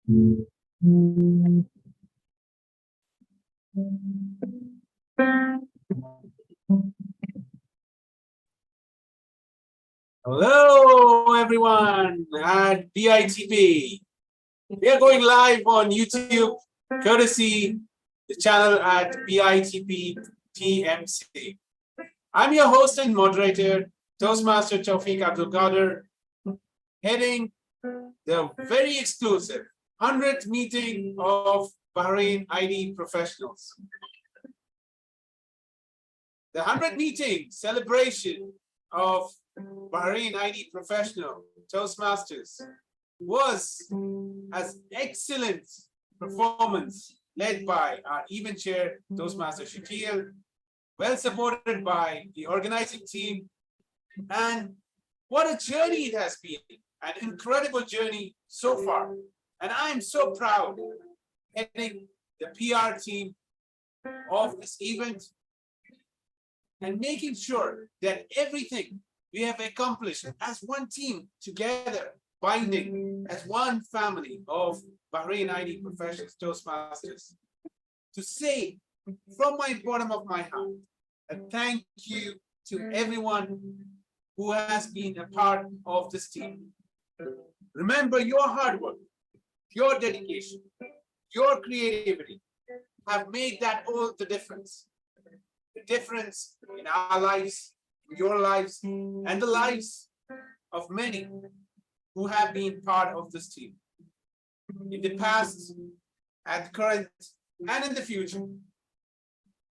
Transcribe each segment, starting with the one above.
Hello, everyone at BITP. We are going live on YouTube, courtesy the channel at BITP TMC. I'm your host and moderator, Toastmaster Tawfiq Abdul Kadar, heading the very exclusive 100th meeting of Bahrain ID professionals. The 100th meeting celebration of Bahrain ID professional Toastmasters was as excellent performance led by our event chair, Toastmaster Shakil, well supported by the organizing team, and what a journey it has been, an incredible journey so far. And I'm so proud heading the PR team of this event and making sure that everything we have accomplished as one team together, binding as one family of Bahrain ID professionals, Toastmasters, to say from my bottom of my heart a thank you to everyone who has been a part of this team. Remember, your hard work, your dedication, your creativity have made that all the difference. The difference in our lives, your lives, and the lives of many who have been part of this team. In the past, at current, and in the future,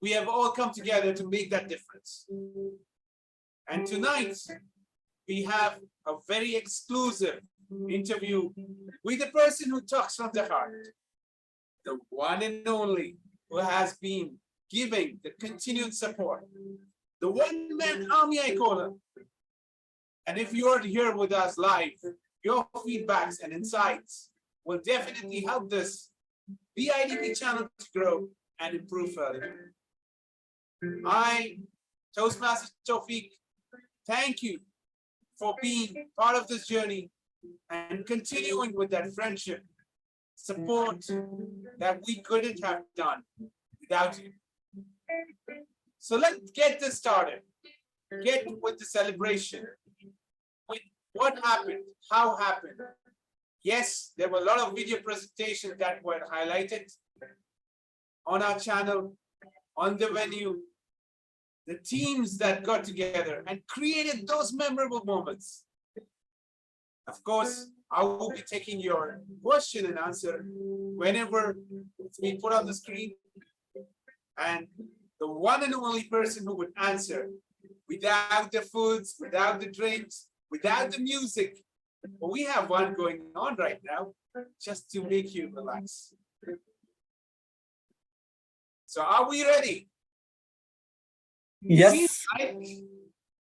we have all come together to make that difference. And tonight, we have a very exclusive interview with a person who talks from the heart, the one and only who has been giving the continued support, the one-man army I call him. And if you are here with us live, your feedbacks and insights will definitely help this BITP channel to grow and improve further. I, Toastmaster Tawfiq, thank you for being part of this journey and continuing with that friendship, support that we couldn't have done without you. So let's get this started. Get with the celebration, with what happened, how happened. Yes, there were a lot of video presentations that were highlighted on our channel, on the venue, the teams that got together and created those memorable moments. Of course, I will be taking your question and answer whenever it's being put on the screen. And the one and only person who would answer without the foods, without the drinks, without the music. But we have one going on right now just to make you relax. So are we ready? Yes.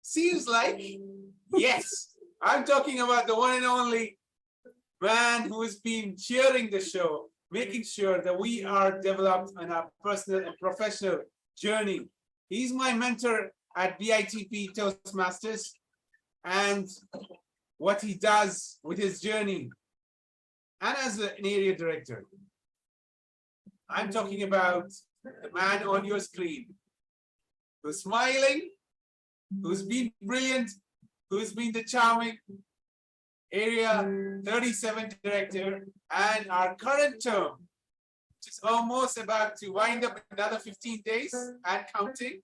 Seems like yes. I'm talking about the one and only man who has been cheering the show, making sure that we are developed in our personal and professional journey. He's my mentor at BITP Toastmasters, and what he does with his journey, and as an area director. I'm talking about the man on your screen who's smiling, who's been brilliant, who's been the charming Area 37 Director, and our current term, which is almost about to wind up another 15 days and counting.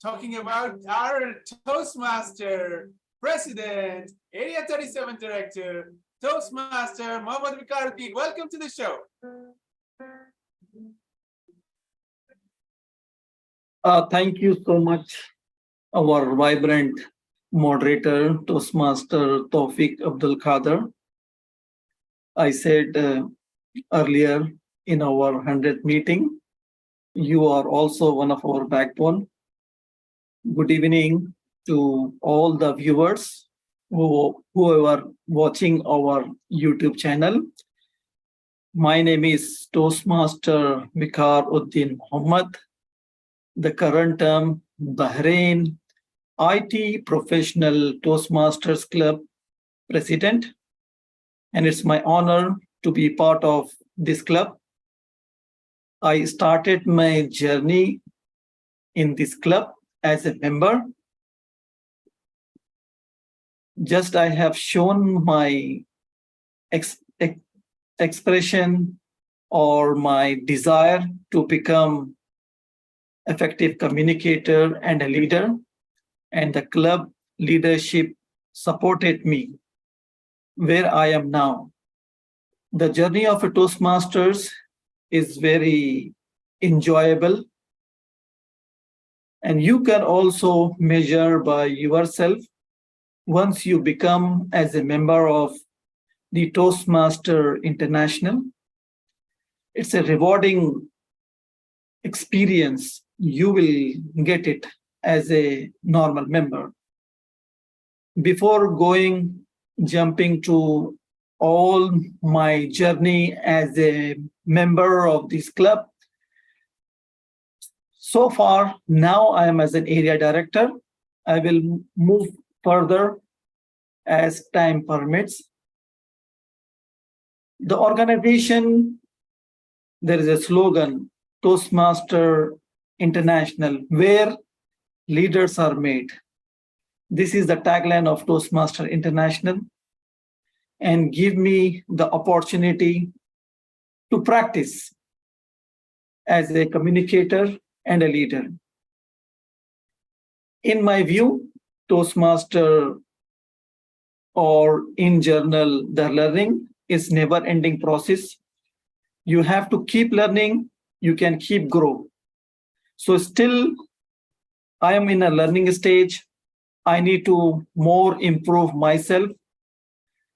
Talking about our Toastmaster President, Area 37 Director, Toastmaster Viqar Uddin. Welcome to the show. Thank you so much, our vibrant moderator, Toastmaster Tawfiq Abdul Kadar. I said earlier in our 100th meeting, you are also one of our backbone. Good evening to all the viewers who are watching our YouTube channel. My name is Toastmaster Viqar Uddin Mohammed, the current term Bahrain IT Professional Toastmasters Club President. And it's my honor to be part of this club. I started my journey in this club as a member. Just I have shown my expression or my desire to become effective communicator and a leader, and the club leadership supported me where I am now. The journey of a Toastmasters is very enjoyable, and you can also measure by yourself once you become as a member of the Toastmaster International. It's a rewarding experience. You will get it as a normal member. Before jumping to all my journey as a member of this club, so far now I am as an area director. I will move further as time permits. The organization, there is a slogan, Toastmaster International, where leaders are made. This is the tagline of Toastmaster International, and give me the opportunity to practice as a communicator and a leader. In my view, Toastmaster, or in general, the learning is never-ending process. You have to keep learning, you can keep grow. So still, I am in a learning stage. I need to more improve myself.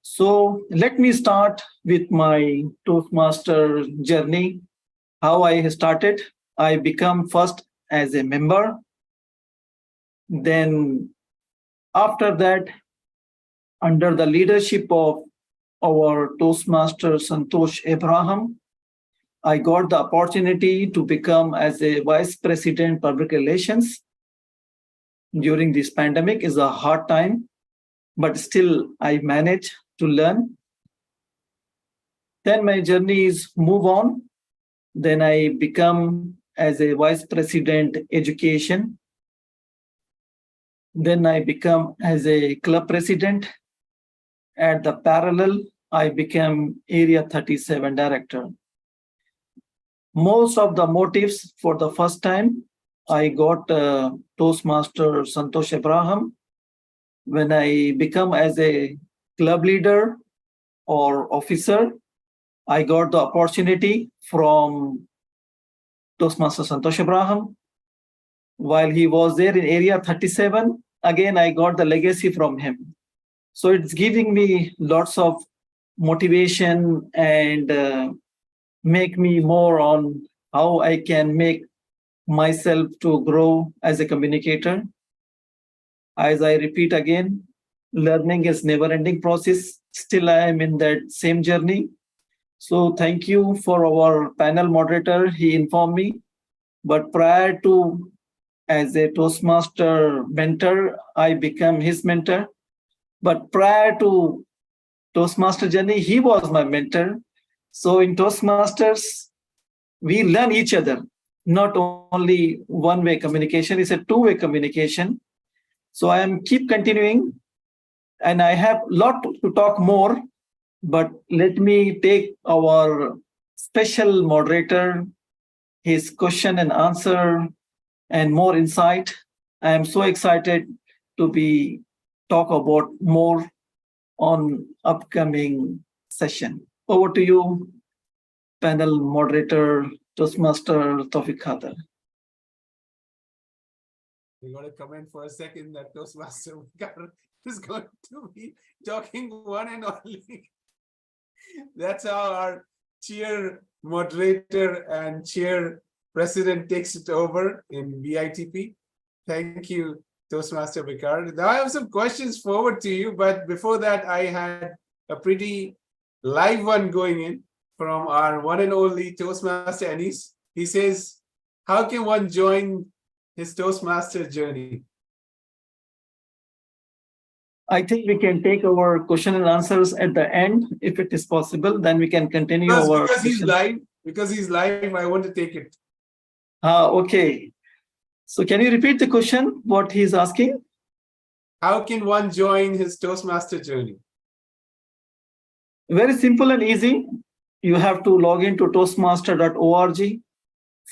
So let me start with my Toastmaster journey. How I started, I become first as a member. Then after that, under the leadership of our Toastmaster Santosh Abraham, I got the opportunity to become as a Vice President Public Relations. During this pandemic is a hard time, but still I managed to learn. Then my journey is move on. Then I become as a Vice President Education. Then I become as a club president. At the parallel, I became Area 37 Director. Most of the motives for the first time, I got Toastmaster Santosh Abraham. When I become as a club leader or officer, I got the opportunity from Toastmaster Santosh Abraham. While he was there in Area 37, again, I got the legacy from him. So it's giving me lots of motivation and make me more on how I can make myself to grow as a communicator. As I repeat again, learning is never-ending process. Still, I am in that same journey. So thank you for our panel moderator. He informed me. But prior to, as a Toastmaster mentor, I became his mentor. But prior to Toastmaster Journey, he was my mentor. So in Toastmasters, we learn each other. Not only one-way communication, it's a two-way communication. So I am keep continuing, and I have a lot to talk more, but let me take our special moderator, his question and answer, and more insight. I am so excited to be talk about more on upcoming session. Over to you, panel moderator, Toastmaster Tawfiq Kadar. We got to comment for a second that Toastmaster Viqar is going to be talking one and only. That's how our chair moderator and chair president takes it over in BITP. Thank you, Toastmaster Viqar. Now I have some questions forward to you, but before that, I had a pretty live one going in from our one and only Toastmaster Anis. He says, how can one join his Toastmaster journey? I think we can take our question and answers at the end, if it is possible. Then we can continue our Because he's question. live. Because he's live, I want to take it. Okay. So can you repeat the question? What he's asking? How can one join his Toastmaster journey? Very simple and easy. You have to log into toastmaster.org,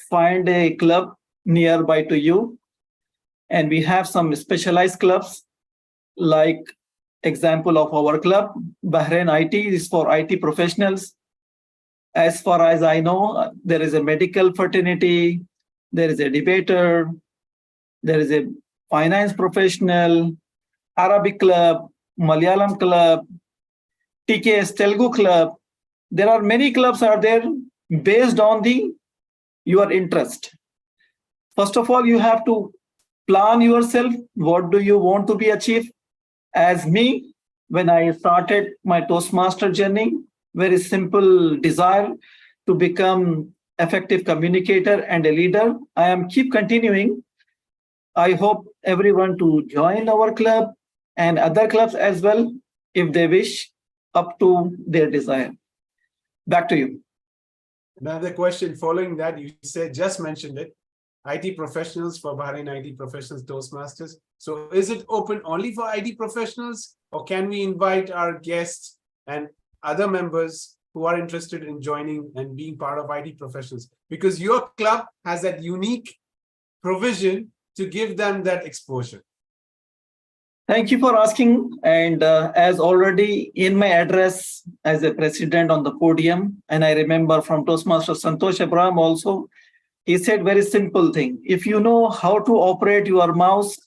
find a club nearby to you, and we have some specialized clubs, like example of our club, Bahrain IT is for IT professionals. As far as I know, there is a medical fraternity, there is a debater, there is a finance professional, Arabic club, Malayalam club, TKS Telugu club. There are many clubs are there based on your interest. First of all, you have to plan yourself. What do you want to be achieved? As me, when I started my Toastmaster journey, very simple desire to become effective communicator and a leader. I am keep continuing. I hope everyone to join our club and other clubs as well, if they wish, up to their desire. Back to you. Another question following that, you said, just mentioned it, IT professionals for Bahrain IT professionals Toastmasters. So is it open only for IT professionals, or can we invite our guests and other members who are interested in joining and being part of IT professionals? Because your club has that unique provision to give them that exposure. Thank you for asking. And as already in my address as a president on the podium, and I remember from Toastmaster Santosh Abraham also, he said very simple thing. If you know how to operate your mouse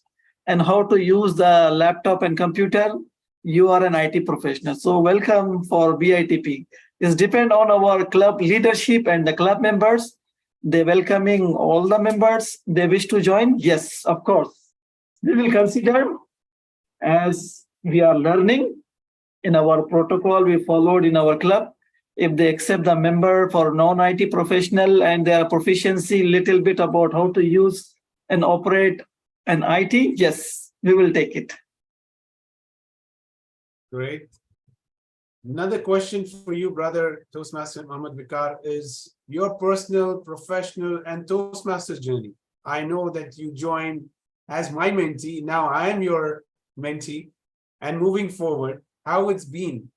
and how to use the laptop and computer, you are an IT professional. So welcome for BITP. It's depend on our club leadership and the club members. They're welcoming all the members. They wish to join. Yes, of course. We will consider, as we are learning in our protocol we followed in our club. If they accept the member for non-IT professional and their proficiency little bit about how to use and operate an IT, yes, we will take it. Great. Another question for you, brother Toastmaster Mohammed Viqar, is your personal, professional, and Toastmasters journey. I know that you joined as my mentee. Now I am your mentee, and moving forward, how it's been,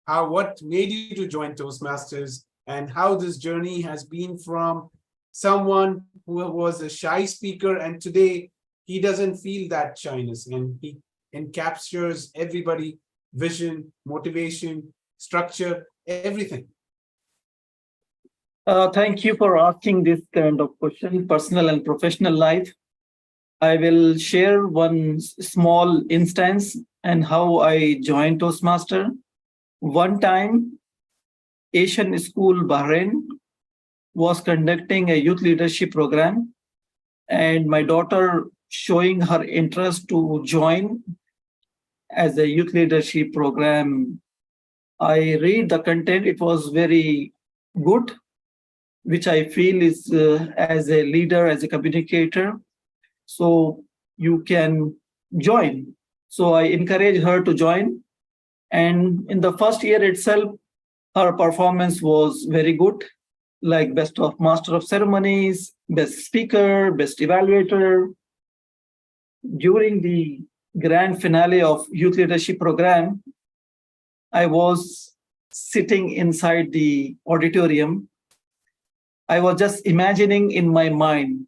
what made you to join Toastmasters, and how this journey has been from someone who was a shy speaker, and today he doesn't feel that shyness, and he encaptures everybody, vision, motivation, structure, everything. Thank you for asking this kind of question, personal and professional life. I will share one small instance and how I joined Toastmaster. One time, Asian School Bahrain was conducting a youth leadership program, and my daughter showing her interest to join as a youth leadership program. I read the content, it was very good, which I feel is as a leader, as a communicator, so you can join. So I encourage her to join. And in the first year itself, her performance was very good, like best of master of ceremonies, best speaker, best evaluator. During the grand finale of youth leadership program, I was sitting inside the auditorium. I was just imagining in my mind,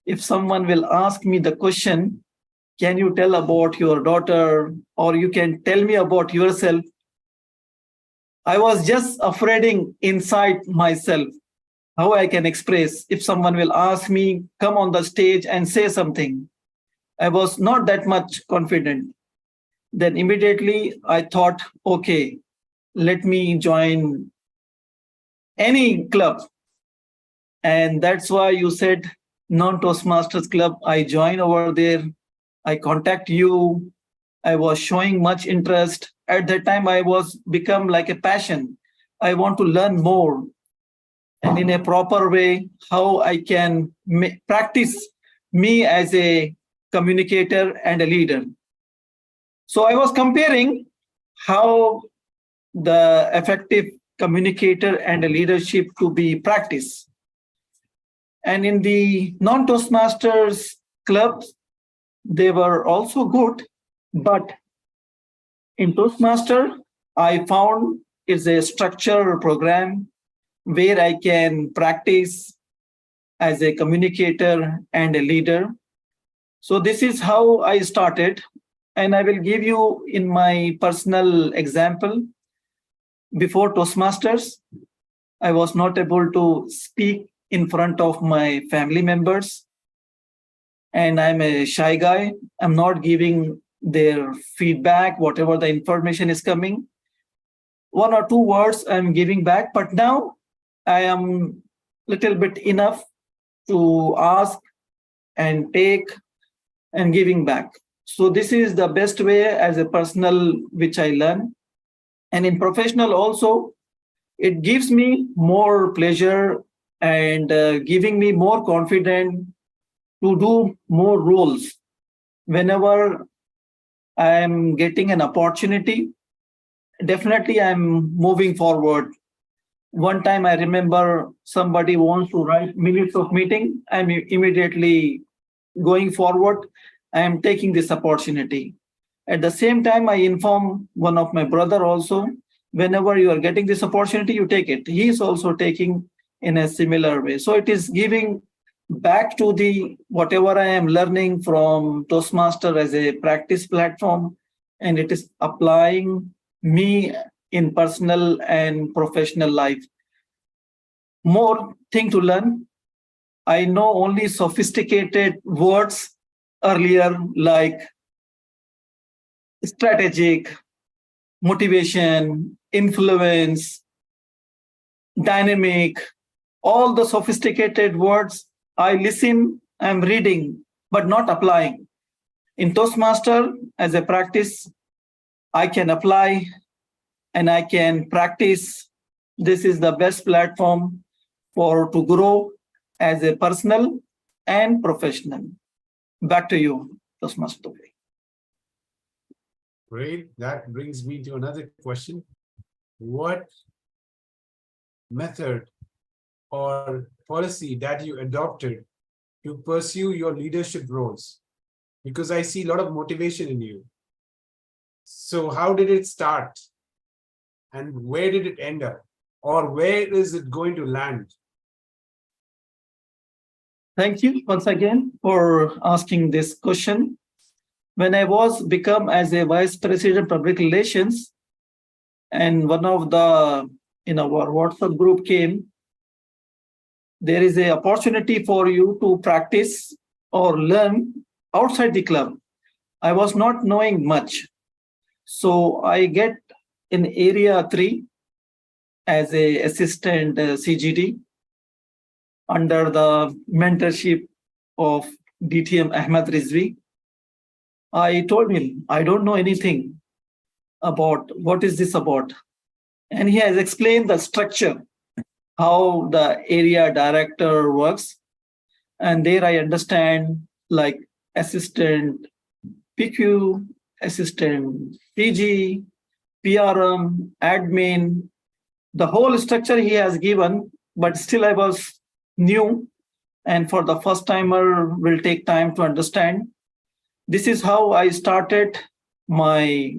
if someone will ask me the question, can you tell about your daughter, or you can tell me about yourself? I was just afraid inside myself how I can express if someone will ask me, come on the stage and say something. I was not that much confident. Then immediately I thought, okay, let me join any club. And that's why you said non-Toastmasters club. I joined over there. I contact you. I was showing much interest. At that time, I was become like a passion. I want to learn more. And in a proper way, how I can practice me as a communicator and a leader. So I was comparing how the effective communicator and a leadership to be practiced. And in the non-Toastmasters clubs, they were also good, but in Toastmaster, I found it's a structured program where I can practice as a communicator and a leader. So this is how I started. And I will give you in my personal example. Before Toastmasters, I was not able to speak in front of my family members. And I'm a shy guy. I'm not giving their feedback, whatever the information is coming. 1 or 2 words I'm giving back, but now I am little bit enough to ask and take and giving back. So this is the best way as a personal which I learn. And in professional also, it gives me more pleasure and giving me more confidence to do more roles. Whenever I am getting an opportunity, definitely I'm moving forward. One time I remember somebody wants to write minutes of meeting, I'm immediately going forward. I am taking this opportunity. At the same time, I inform one of my brother also, whenever you are getting this opportunity, you take it. He is also taking in a similar way. So it is giving back to the whatever I am learning from Toastmaster as a practice platform, and it is applying me in personal and professional life. More thing to learn. I know only sophisticated words earlier like strategic, motivation, influence, dynamic, all the sophisticated words I listen, I'm reading, but not applying. In Toastmaster, as a practice, I can apply and I can practice. This is the best platform for to grow as a personal and professional. Back to you, Toastmaster. Great. That brings me to another question. What method or policy that you adopted to pursue your leadership roles? Because I see a lot of motivation in you. So how did it start? And where did it end up? Or where is it going to land? Thank you once again for asking this question. When I was become as a vice president public relations, and one of the in our WhatsApp group came, there is a opportunity for you to practice or learn outside the club. I was not knowing much. So I get in area 3 as a assistant CGD under the mentorship of DTM Ahmed Rizvi. I told him, I don't know anything about what is this about. And he has explained the structure, how the area director works. And there I understand like assistant PQ, assistant PG, PRM, admin, the whole structure he has given, but still I was new. And for the first timer will take time to understand. This is how I started my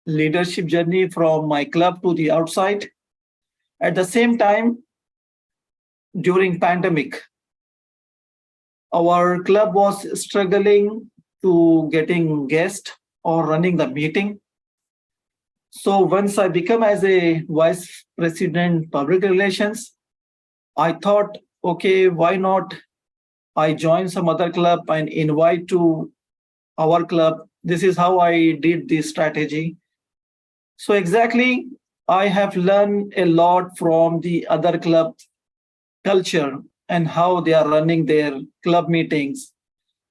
leadership journey from my club to the outside. At the same time, during pandemic, our club was struggling to getting guests or running the meeting. So once I become as a vice president public relations, I thought, okay, why not I join some other club and invite to our club. This is how I did this strategy. So exactly, I have learned a lot from the other club culture and how they are running their club meetings.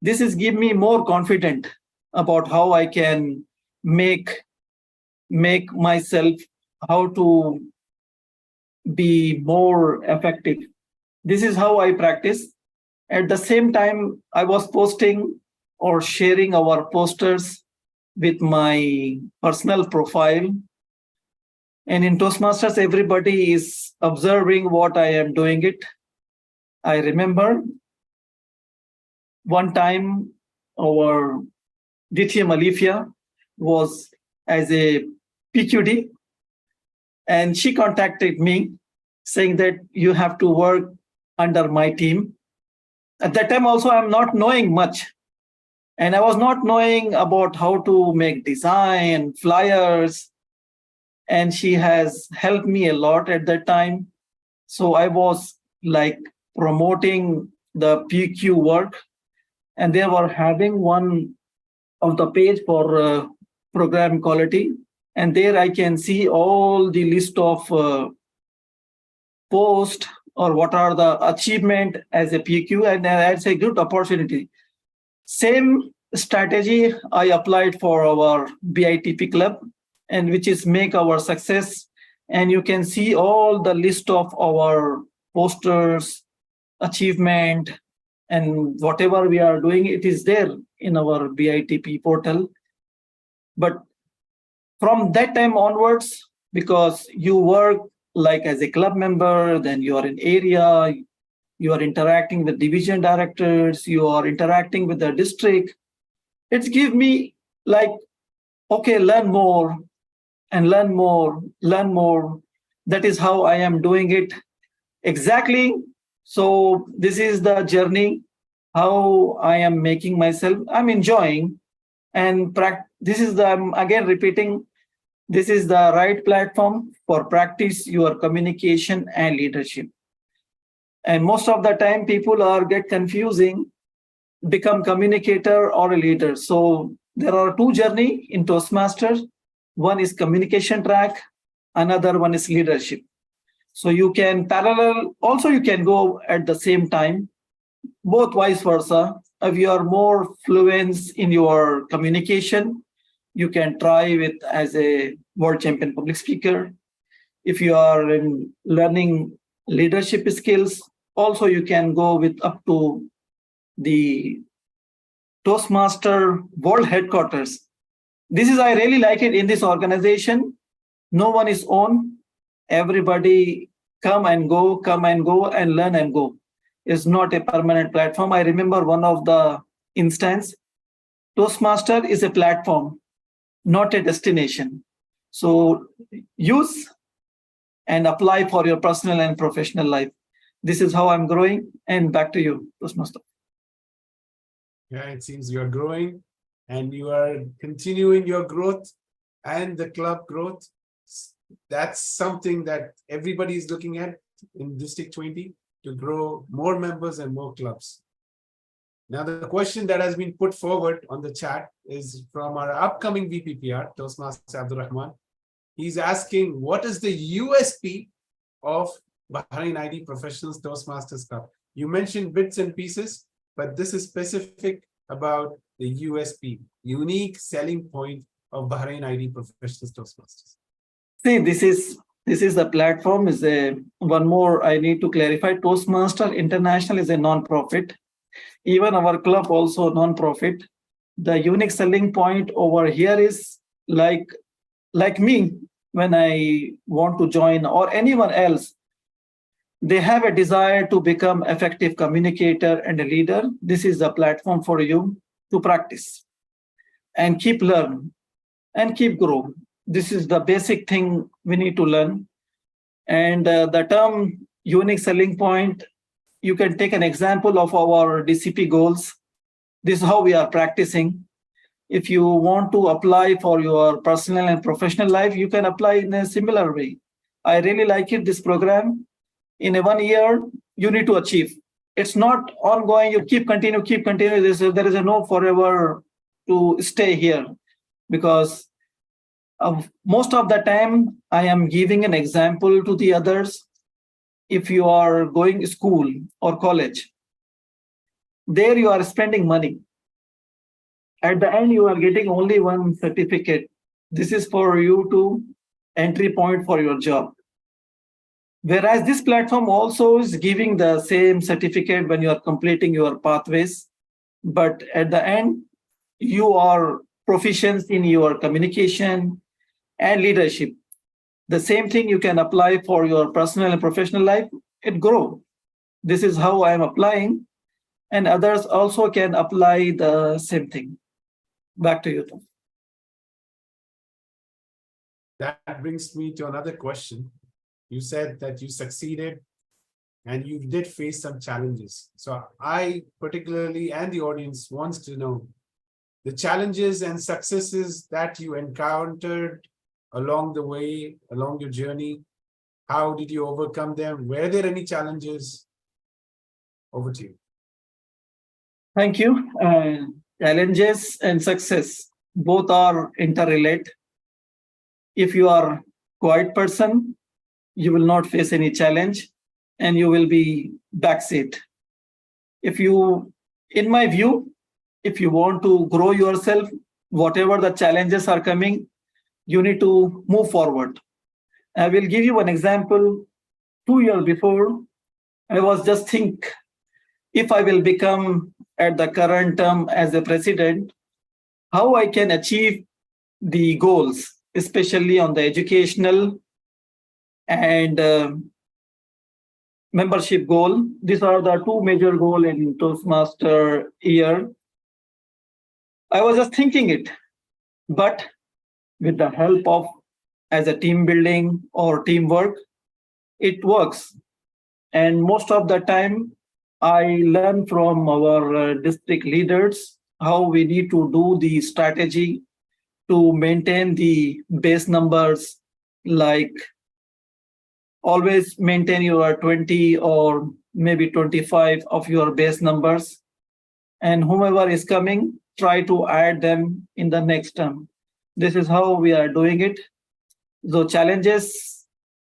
This is give me more confident about how I can make myself, how to be more effective. This is how I practice. At the same time, I was posting or sharing our posters with my personal profile. And in Toastmasters, everybody is observing what I am doing it. I remember one time our DTM Alifia was as a PQD, and she contacted me saying that you have to work under my team. At that time also, I'm not knowing much. And I was not knowing about how to make design, flyers. And she has helped me a lot at that time. So I was like promoting the PQ work. And they were having one of the page for program quality. And there I can see all the list of post or what are the achievement as a PQ, and that's a good opportunity. Same strategy I applied for our BITP club, and which is make our success. And you can see all the list of our posters, achievement, and whatever we are doing, it is there in our BITP portal. But from that time onwards, because you work like as a club member, then you are in area, you are interacting with division directors, you are interacting with the district. It's give me like, okay, learn more and learn more, learn more. That is how I am doing it exactly. So this is the journey, how I am making myself. I'm enjoying, and this is the, I'm again repeating, this is the right platform for practice your communication and leadership. And most of the time people are get confusing, become communicator or a leader. So there are two journey in Toastmasters. One is communication track, another one is leadership. So you can parallel, also you can go at the same time, both vice versa. If you are more fluent in your communication, you can try with as a world champion public speaker. If you are in learning leadership skills, also you can go with up to the Toastmaster world headquarters. This is, I really like it in this organization. No one is on. Everybody come and go and learn and go. It's not a permanent platform. I remember one of the instance, Toastmaster is a platform, not a destination. So use and apply for your personal and professional life. This is how I'm growing. And back to you, Toastmaster. Yeah, it seems you are growing and you are continuing your growth and the club growth. That's something that everybody is looking at in District 20, to grow more members and more clubs. Now, the question that has been put forward on the chat is from our upcoming VPPR, Toastmaster Abdul Rahman. He's asking, what is the USP of Bahrain ID Professionals Toastmasters Club? You mentioned bits and pieces, but this is specific about the USP, unique selling point of Bahrain ID Professionals Toastmasters. See, this is the platform. Is a one more I need to clarify. Toastmaster International is a non-profit. Even our club also non-profit. The unique selling point over here is like me, when I want to join or anyone else, they have a desire to become effective communicator and a leader. This is the platform for you to practice and keep learn and keep grow. This is the basic thing we need to learn. And the term unique selling point, you can take an example of our DCP goals. This is how we are practicing. If you want to apply for your personal and professional life, you can apply in a similar way. I really like it, this program. In a 1 year, you need to achieve. It's not ongoing, you continue. There is a no forever to stay here, because most of the time I am giving an example to the others. If you are going to school or college, there you are spending money. At the end, you are getting only one certificate. This is for you to entry point for your job. Whereas this platform also is giving the same certificate when you are completing your pathways. But at the end, you are proficiency in your communication and leadership. The same thing you can apply for your personal and professional life, it grow. This is how I am applying, and others also can apply the same thing. Back to you, Tom. That brings me to another question. You said that you succeeded and you did face some challenges. So I particularly, and the audience wants to know the challenges and successes that you encountered along the way, along your journey. How did you overcome them? Were there any challenges? Over to you. Thank you. Challenges and success, both are interrelated. If you are a quiet person, you will not face any challenge and you will be backseat. If you, in my view, if you want to grow yourself, whatever the challenges are coming, you need to move forward. I will give you an example. 2 years before, I was just think, if I will become at the current term as a president, how I can achieve the goals, especially on the educational and membership goal. These are the two major goals in Toastmaster year. I was just thinking it, but with the help of as a team building or teamwork, it works. And most of the time, I learn from our district leaders how we need to do the strategy to maintain the base numbers, like always maintain your 20 or maybe 25 of your base numbers, and whomever is coming, try to add them in the next term. This is how we are doing it. So challenges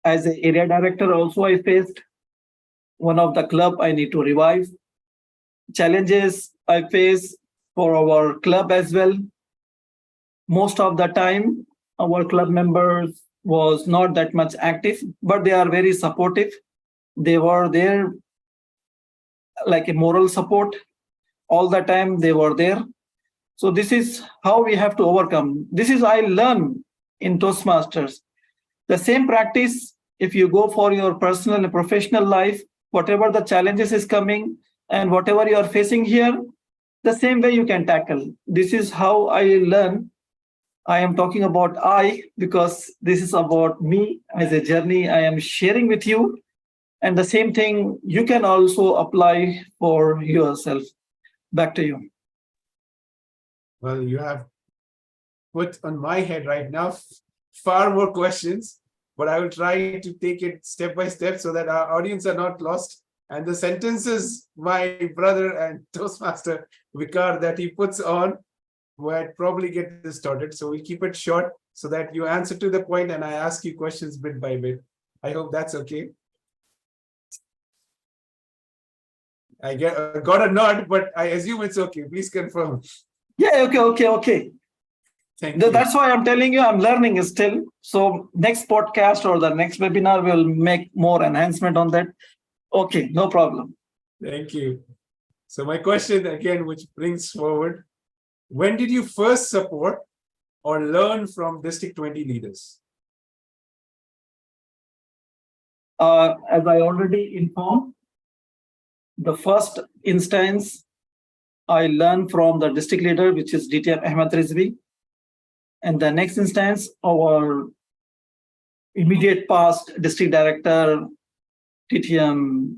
as an area director also I faced. One of the club I need to revive. Challenges I face for our club as well. Most of the time, our club members was not that much active, but they are very supportive. They were there like a moral support. All the time they were there. So this is how we have to overcome. This is I learn in Toastmasters. The same practice, if you go for your personal and professional life, whatever the challenges is coming and whatever you are facing here, the same way you can tackle. This is how I learn. I am talking about I because this is about me as a journey I am sharing with you. And the same thing you can also apply for yourself. Back to you. Well, you have put on my head right now far more questions, but I will try to take it step by step so that our audience are not lost. And the sentences my brother and Toastmaster Viqar that he puts on might probably get distorted. So we'll keep it short so that you answer to the point and I ask you questions bit by bit. I hope that's okay. I got a nod, but I assume it's okay. Please confirm. Yeah, okay. Thank you. That's why I'm telling you, I'm learning still. So next podcast or the next webinar will make more enhancement on that. Okay, no problem. Thank you. So my question again, which brings forward, when did you first support or learn from District 20 leaders? As I already informed, the first instance I learned from the district leader, which is DTM Ahmed Rizvi. And the next instance, our immediate past district director, TTM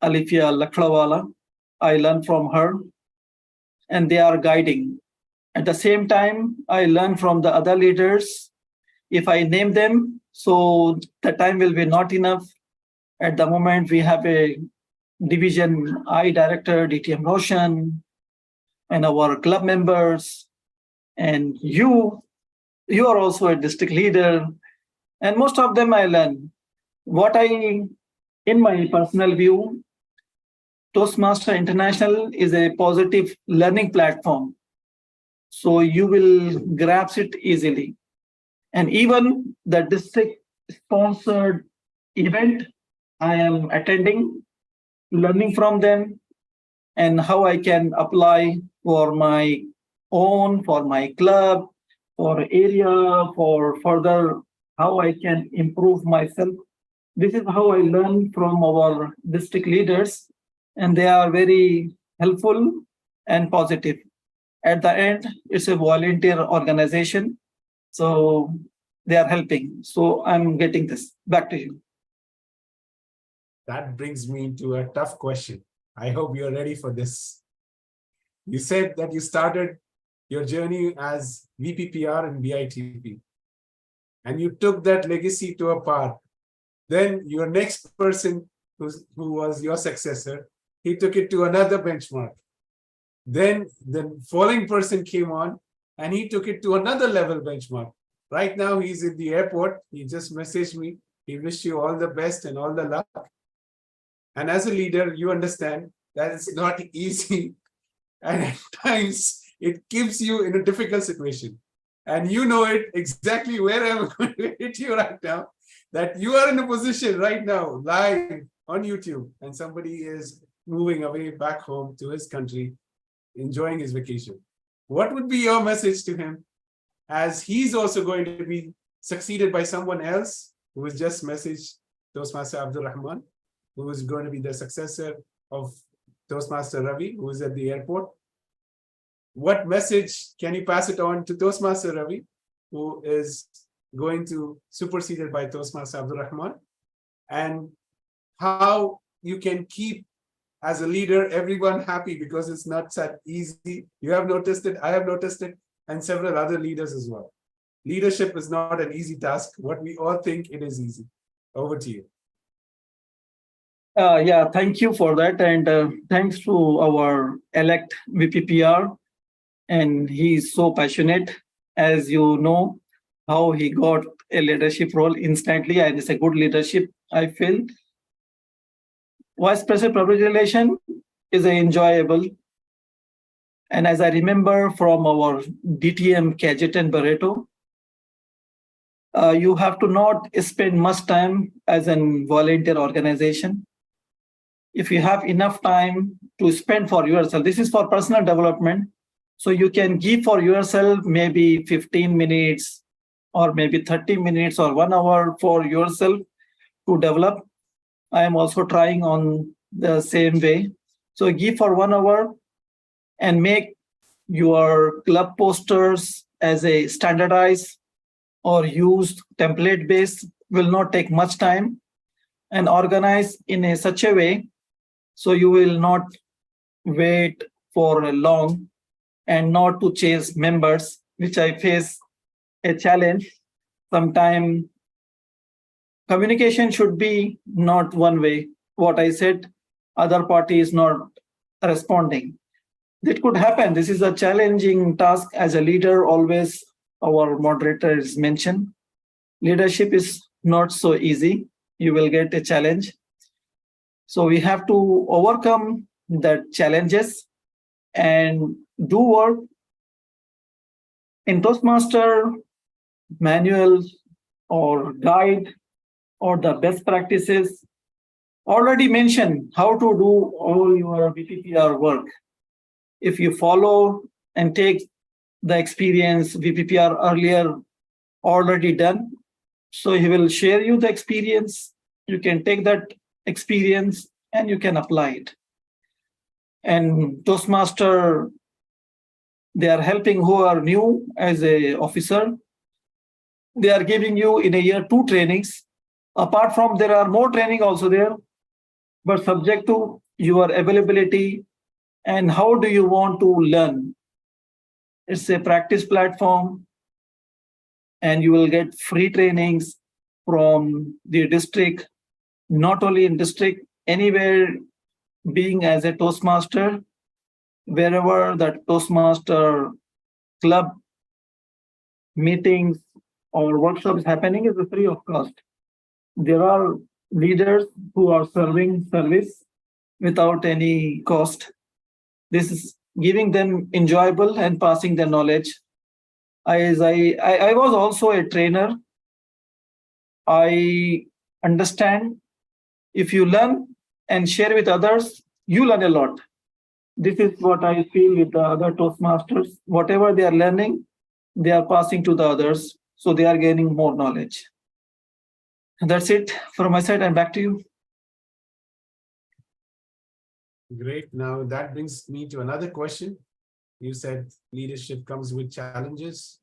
Alifia Lakhlawala. I learned from her and they are guiding. At the same time, I learned from the other leaders. If I name them, so the time will be not enough. At the moment, we have a division I director, DTM Roshan, and our club members, and you are also a district leader, and most of them I learn. In my personal view, Toastmaster International is a positive learning platform. So you will grasp it easily. And even the district sponsored event I am attending, learning from them and how I can apply for my own, for my club, for area, for further how I can improve myself. This is how I learn from our district leaders, and they are very helpful and positive. At the end, it's a volunteer organization, so they are helping. So I'm getting this. Back to you. That brings me to a tough question. I hope you're ready for this. You said that you started your journey as VPPR and BITP, and you took that legacy to a part. Then your next person, who was your successor, he took it to another benchmark. Then the following person came on and he took it to another level benchmark. Right now, he's in the airport. He just messaged me. He wished you all the best and all the luck. And as a leader, you understand that it's not easy. And at times, it keeps you in a difficult situation. And you know it exactly where I'm going to hit you right now, that you are in a position right now, live on YouTube, and somebody is moving away back home to his country, enjoying his vacation. What would be your message to him, as he's also going to be succeeded by someone else who has just messaged Toastmaster Abdul Rahman, who is going to be the successor of Toastmaster Ravi, who is at the airport? What message can you pass it on to Toastmaster Ravi, who is going to superseded by Toastmaster Abdul Rahman? And how you can keep, as a leader, everyone happy, because it's not that easy. You have noticed it, I have noticed it, and several other leaders as well. Leadership is not an easy task. What we all think it is easy. Over to you. Yeah, thank you for that. And thanks to our elect VPPR. And he is so passionate, as you know, how he got a leadership role instantly. And it's a good leadership, I feel. Vice President Public Relation is enjoyable. And as I remember from our DTM, Cadget and Barreto, you have to not spend much time as a volunteer organization. If you have enough time to spend for yourself, this is for personal development. So you can give for yourself maybe 15 minutes or maybe 30 minutes or 1 hour for yourself to develop. I am also trying on the same way. So give for 1 hour and make your club posters as a standardized or used template based, will not take much time, and organize in such a way so you will not wait for long and not to chase members, which I face a challenge. Sometimes communication should be not one way. What I said, other party is not responding. That could happen. This is a challenging task as a leader. Always our moderator is mentioned. Leadership is not so easy. You will get a challenge. So we have to overcome the challenges and do work. In Toastmaster manual or guide or the best practices already mentioned how to do all your VPPR work. If you follow and take the experience VPPR earlier already done, so he will share you the experience. You can take that experience and you can apply it. And Toastmaster, they are helping who are new as a officer. They are giving you in a year 2 trainings. Apart from, there are more training also there, but subject to your availability and how do you want to learn. It's a practice platform and you will get free trainings from the district, not only in district, anywhere being as a Toastmaster, wherever that Toastmaster club meetings or workshops happening is free of cost. There are leaders who are serving service without any cost. This is giving them enjoyable and passing their knowledge. I was also a trainer. I understand if you learn and share with others, you learn a lot. This is what I feel with the other Toastmasters. Whatever they are learning, they are passing to the others. So they are gaining more knowledge. And that's it from my side. And back to you. Great. Now that brings me to another question. You said leadership comes with challenges.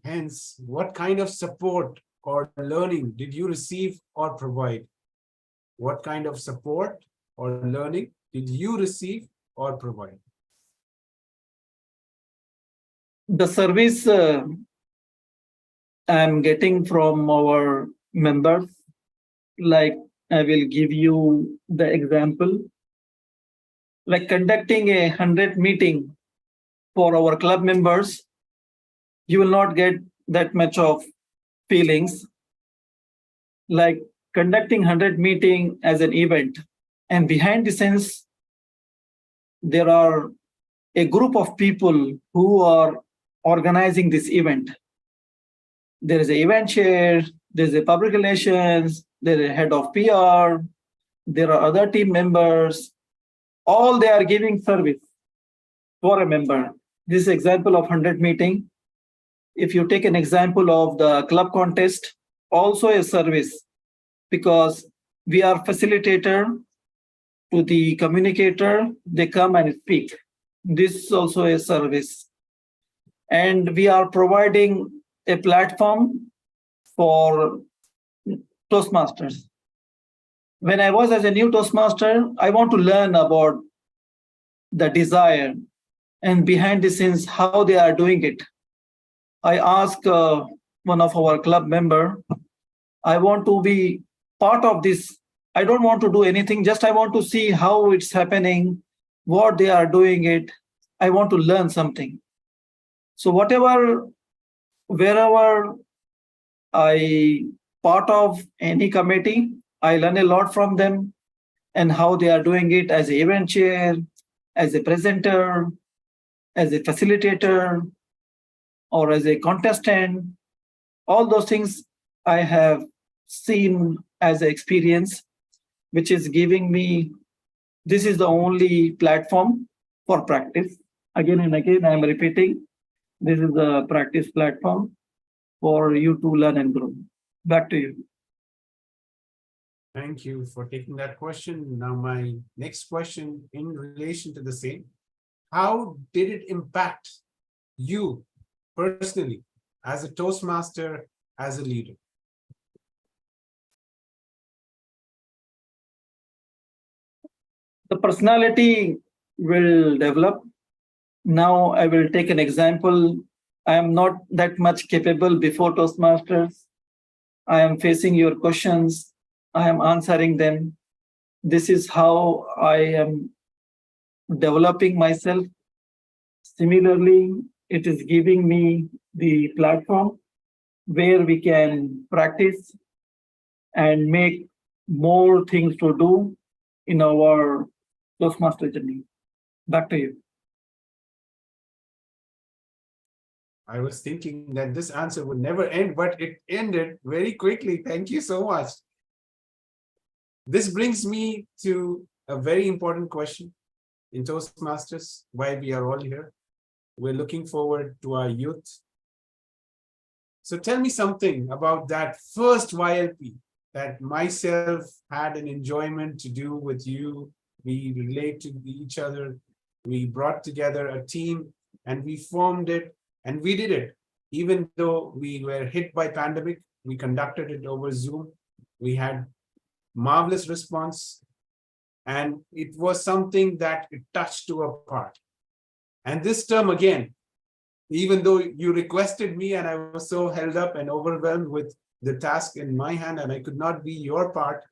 Hence, what kind of support or learning did you receive or provide? What kind of support or learning did you receive or provide? The service I'm getting from our members, like I will give you the example, like conducting 100 meeting for our club members, you will not get that much of feelings. Like conducting 100 meeting as an event, and behind the scenes, there are a group of people who are organizing this event. There is an event chair, there's a public relations, there's a head of PR, there are other team members. All they are giving service for a member. This is example of 100 meeting. If you take an example of the club contest, also a service, because we are facilitator to the communicator, they come and speak. This is also a service. And we are providing a platform for Toastmasters. When I was as a new Toastmaster, I want to learn about the desire and behind the scenes, how they are doing it. I asked one of our club member, I want to be part of this. I don't want to do anything, just I want to see how it's happening, what they are doing it. I want to learn something. So wherever I part of any committee, I learn a lot from them and how they are doing it as an event chair, as a presenter, as a facilitator, or as a contestant. All those things I have seen as an experience, which is giving me, this is the only platform for practice. Again and again, I am repeating, this is the practice platform for you to learn and grow. Back to you. Thank you for taking that question. Now, my next question in relation to the same, how did it impact you personally as a Toastmaster, as a leader? The personality will develop. Now I will take an example. I am not that much capable before Toastmasters. I am facing your questions. I am answering them. This is how I am developing myself. Similarly, it is giving me the platform where we can practice and make more things to do in our Toastmaster journey. Back to you. I was thinking that this answer would never end, but it ended very quickly. Thank you so much. This brings me to a very important question in Toastmasters, why we are all here. We're looking forward to our youth. So tell me something about that first YLP that myself had an enjoyment to do with you. We relate to each other. We brought together a team and we formed it and we did it. Even though we were hit by pandemic, we conducted it over Zoom. We had marvelous response. And it was something that it touched to a part. And this term again, even though you requested me and I was so held up and overwhelmed with the task in my hand and I could not be your part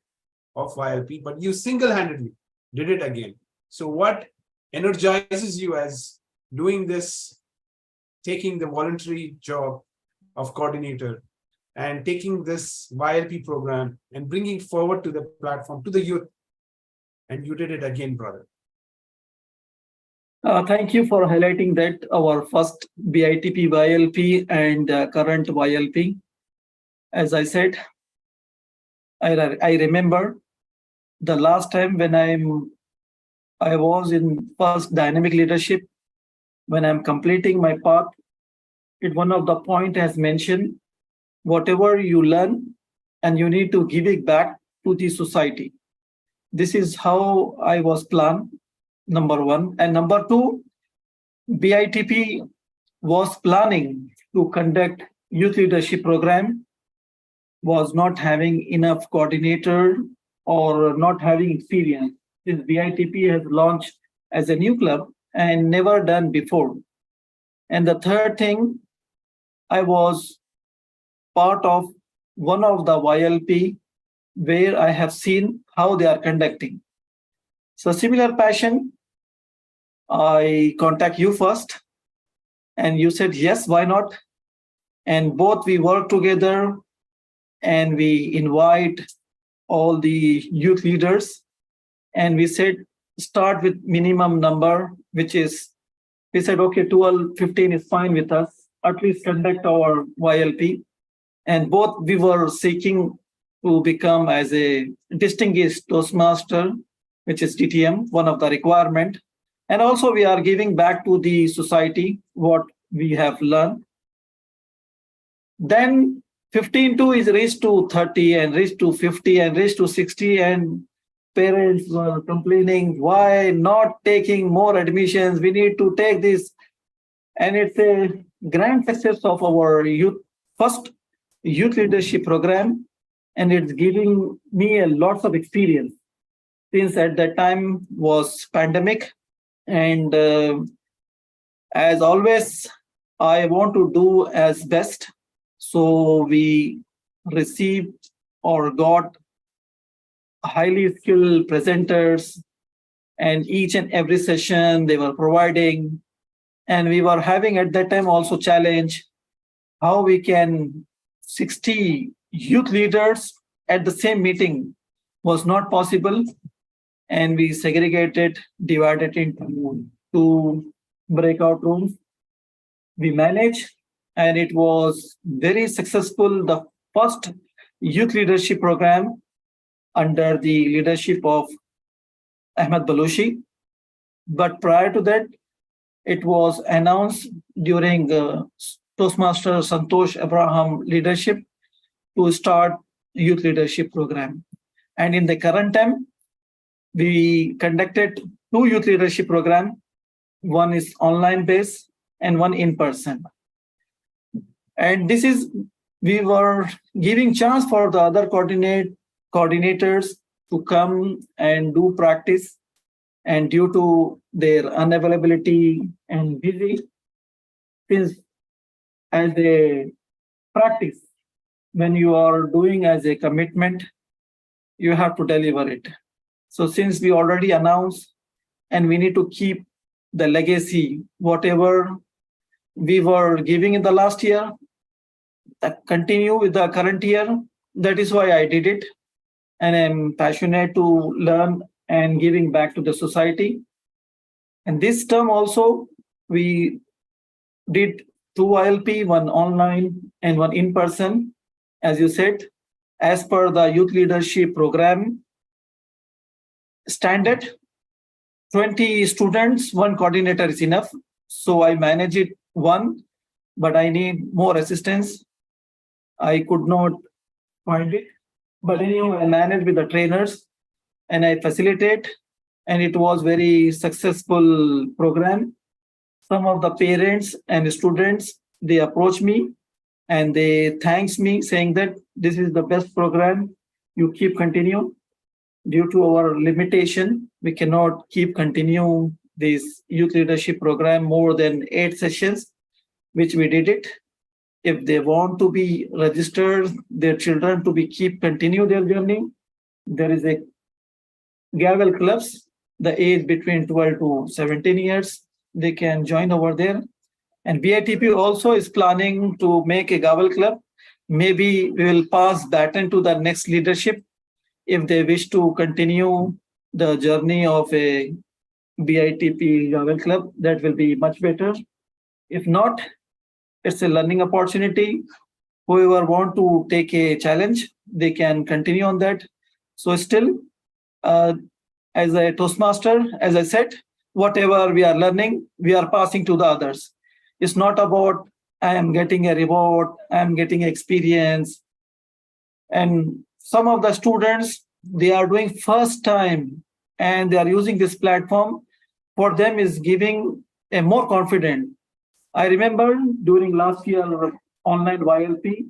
of YLP, but you single-handedly did it again. So what energizes you as doing this, taking the voluntary job of coordinator and taking this YLP program and bringing forward to the platform, to the youth, and you did it again, brother. Thank you for highlighting that, our first BITP YLP and current YLP. As I said, I remember the last time when I'm I was in first dynamic leadership. When I'm completing my path, it one of the point has mentioned, whatever you learn and you need to give it back to the society. This is how I was planned, number one. And number two, BITP was planning to conduct youth leadership program, was not having enough coordinator or not having experience, since BITP has launched as a new club and never done before. And the third thing, I was part of one of the YLP where I have seen how they are conducting. So similar passion, I contact you first, and you said yes, why not? And both we work together, and we invite all the youth leaders, and we said start with minimum number, which is, we said okay, 12, 15 is fine with us. At least conduct our YLP, and both we were seeking to become as a distinguished Toastmaster, which is TTM, one of the requirement. And also we are giving back to the society what we have learned. Then 15 is reached to 30 and reached to 50 and reached to 60, and parents were complaining, why not taking more admissions? We need to take this. And it's a grand success of our first youth leadership program, and it's giving me a lots of experience, since at that time was pandemic. And as always, I want to do as best. So we received or got highly skilled presenters, and each and every session they were providing. And we were having at that time also challenge how we can 60 youth leaders at the same meeting was not possible. And we segregated, divided into two breakout rooms. We managed, and it was very successful. The first youth leadership program under the leadership of Ahmed Balushi. But prior to that, it was announced during Toastmaster Santosh Abraham leadership to start youth leadership program. And in the current time, we conducted two youth leadership program. One is online based and one in person. And this is, we were giving chance for the other coordinators to come and do practice. And due to their unavailability and busy, since as a practice, when you are doing as a commitment, you have to deliver it. So since we already announced, and we need to keep the legacy, whatever we were giving in the last year, that continue with the current year. That is why I did it. And I'm passionate to learn and giving back to the society. And this term also, we did two ILP, one online and one in person. As you said, as per the youth leadership program standard, 20 students, one coordinator is enough. So I manage it one, but I need more assistance. I could not find it. But anyway, I manage with the trainers and I facilitate, and it was very successful program. Some of the parents and students, they approach me and they thanks me saying that this is the best program, you keep continue. Due to our limitation, we cannot keep continue this youth leadership program more than 8 sessions, which we did it. If they want to be registered, their children to be keep continue their journey, there is a gavel clubs, the age between 12 to 17 years, they can join over there. And BITP also is planning to make a gavel club. Maybe we will pass baton to the next leadership if they wish to continue the journey of a BITP gavel club. That will be much better. If not, it's a learning opportunity. Whoever want to take a challenge, they can continue on that. So still, as a Toastmaster, as I said, whatever we are learning, we are passing to the others. It's not about I am getting a reward, I am getting experience. And some of the students, they are doing first time and they are using this platform. For them is giving a more confident. I remember during last year online YLP,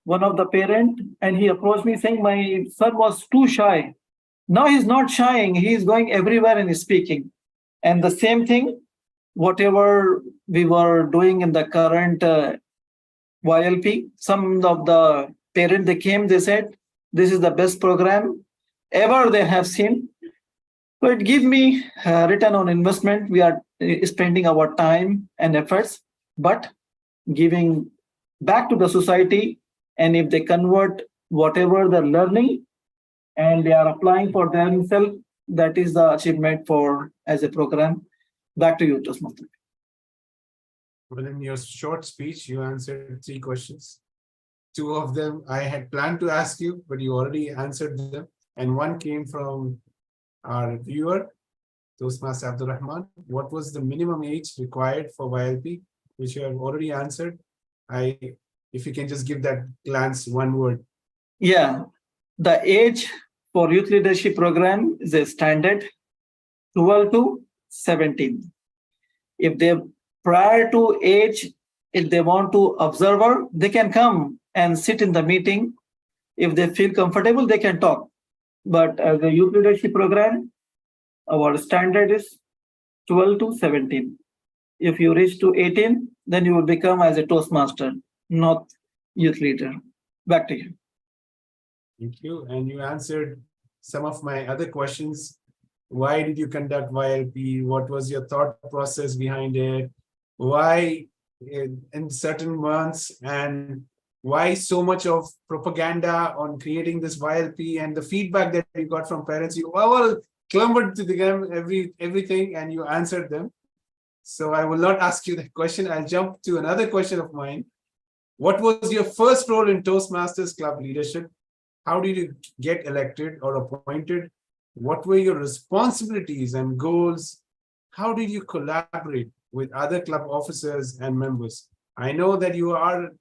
one of the parent, and he approached me saying my son was too shy. Now he's not shying, he is going everywhere and is speaking. And the same thing, whatever we were doing in the current YLP, some of the parents, they came, they said, this is the best program ever they have seen. So it gives me return on investment. We are spending our time and efforts, but giving back to the society. And if they convert whatever they're learning and they are applying for themselves, that is the achievement for as a program. Back to you, Toastmaster. Well, in your short speech, you answered 3 questions. 2 of them I had planned to ask you, but you already answered them. And one came from our viewer, Toastmaster Abdul Rahman. What was the minimum age required for YLP, which you have already answered? If you can just give that glance 1 word. Yeah, the age for youth leadership program is a standard 12 to 17. If they prior to age, if they want to observer, they can come and sit in the meeting. If they feel comfortable, they can talk. But as a youth leadership program, our standard is 12 to 17. If you reach to 18, then you will become as a Toastmaster, not youth leader. Back to you. Thank you. And you answered some of my other questions. Why did you conduct YLP? What was your thought process behind it? Why in certain months, and why so much of propaganda on creating this YLP, and the feedback that you got from parents? You all clumbered to them everything, and you answered them. So I will not ask you that question. I'll jump to another question of mine. What was your first role in Toastmasters Club leadership? How did you get elected or appointed? What were your responsibilities and goals? How did you collaborate with other club officers and members? I know that you were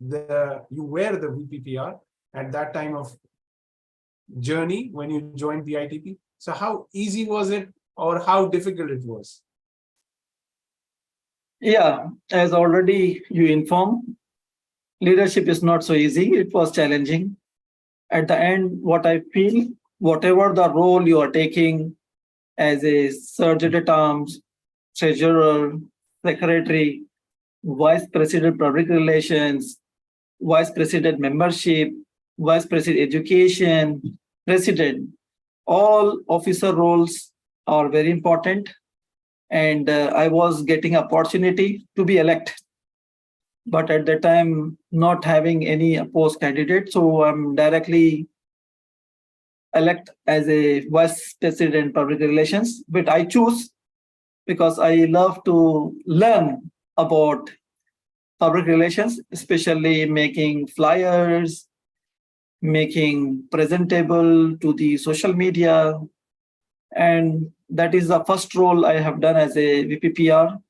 the VPPR at that time of journey when you joined BITP. So how easy was it, or how difficult it was? Yeah, as already you informed, leadership is not so easy. It was challenging. At the end, what I feel, whatever the role you are taking as a surgeon at arms, treasurer, secretary, vice president public relations, vice president membership, vice president education, president, all officer roles are very important. And I was getting opportunity to be elected, but at that time not having any opposed candidate, so I'm directly elect as a vice president public relations. But I choose because I love to learn about public relations, especially making flyers, making presentable to the social media. And that is the first role I have done as a VPPR.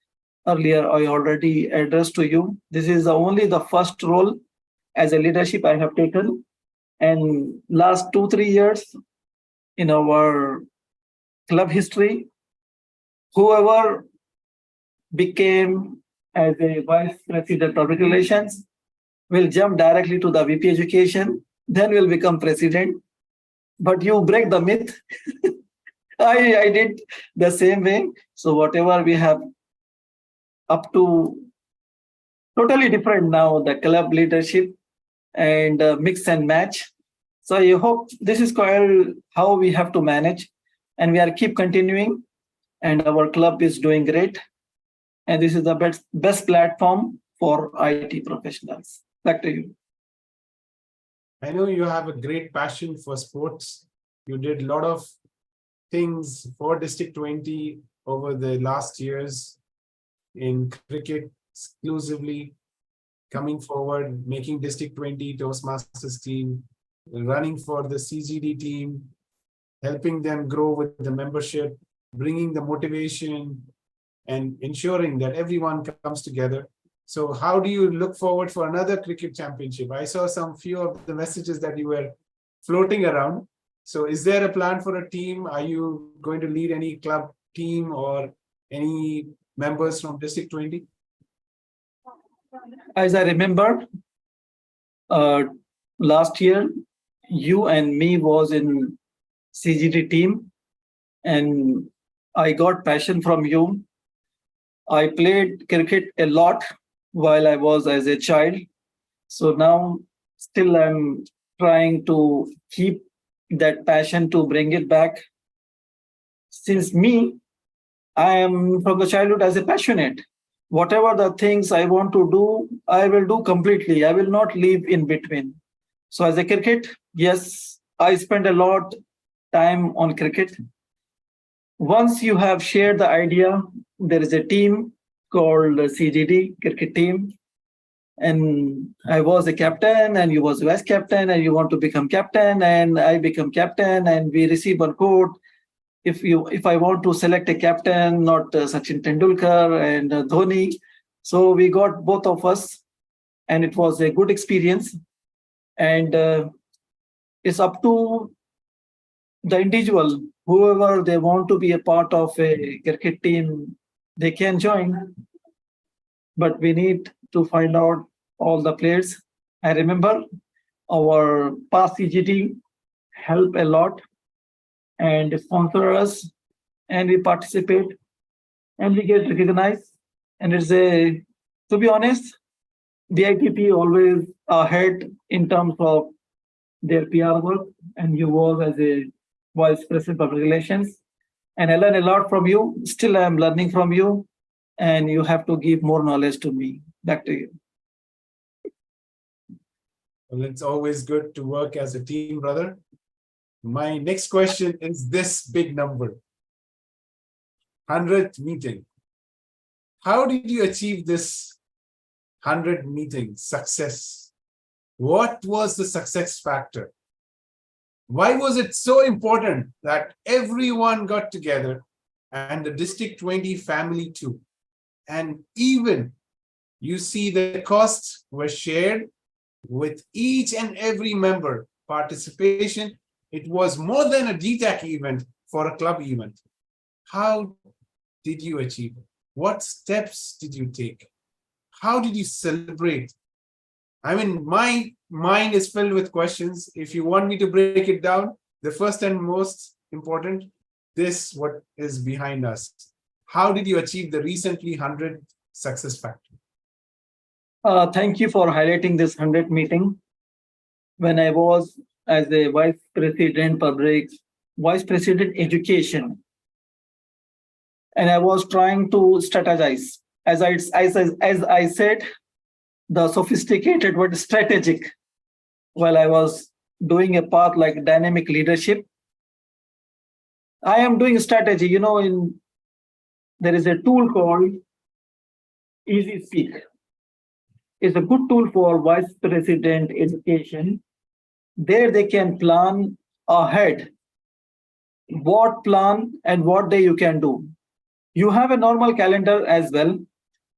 Earlier, I already addressed to you. This is only the first role as a leadership I have taken. And last 2-3 years in our club history, whoever became as a vice president public relations will jump directly to the VP education, then will become president. But you break the myth. I did the same way. So whatever we have up to totally different now, the club leadership and mix and match. So I hope this is how we have to manage, and we are keep continuing, and our club is doing great. And this is the best platform for IT professionals. Back to you. I know you have a great passion for sports. You did a lot of things for District 20 over the last years in cricket exclusively, coming forward, making District 20 Toastmasters team, running for the CGD team, helping them grow with the membership, bringing the motivation, and ensuring that everyone comes together. So how do you look forward for another cricket championship? I saw some few of the messages that you were floating around. So is there a plan for a team? Are you going to lead any club team or any members from District 20? As I remember, last year, you and me was in CGT team, and I got passion from you. I played cricket a lot while I was as a child. So now still I'm trying to keep that passion to bring it back. Since me, I am from the childhood as a passionate. Whatever the things I want to do, I will do completely. I will not leave in between. So as a cricket, yes, I spend a lot time on cricket. Once you have shared the idea, there is a team called CGD cricket team, and I was a captain, and you was vice captain, and you want to become captain, and I become captain, and we receive one code. If I want to select a captain, not Sachin Tendulkar and Dhoni, so we got both of us, and it was a good experience. And it's up to the individual, whoever they want to be a part of a cricket team, they can join. But we need to find out all the players. I remember our past CGT helped a lot and sponsor us, and we participate and we get recognized. And it's to be honest, BITP always ahead in terms of their PR work, and you work as a Vice President of Relations. And I learn a lot from you. Still, I'm learning from you, and you have to give more knowledge to me. Back to you. Well, it's always good to work as a team, brother. My next question is this big number, 100th meeting. How did you achieve this 100 meeting success? What was the success factor? Why was it so important that everyone got together and the District 20 family too? And even you see the costs were shared with each and every member participation. It was more than a DTAC event for a club event. How did you achieve it? What steps did you take? How did you celebrate? I mean, my mind is filled with questions. If you want me to break it down, the first and most important, what is behind us. How did you achieve the recently 100 success factor? Thank you for highlighting this 100 meeting. When I was as a Vice President Public, Vice President Education, and I was trying to strategize. As I said, the sophisticated word strategic. While I was doing a part like dynamic leadership, I am doing strategy. You know, there is a tool called Easy Speak. It's a good tool for Vice President Education. There they can plan ahead what plan and what day you can do. You have a normal calendar as well,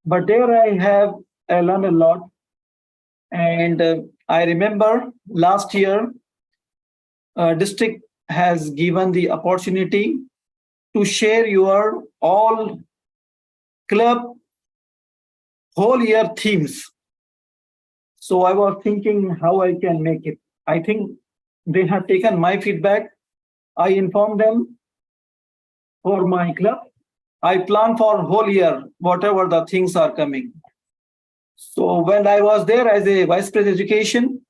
but there I learned a lot. And I remember last year, district has given the opportunity to share your all club whole year themes. So I was thinking how I can make it. I think they have taken my feedback. I informed them for my club. I plan for whole year, whatever the things are coming. So when I was there as a Vice President Education,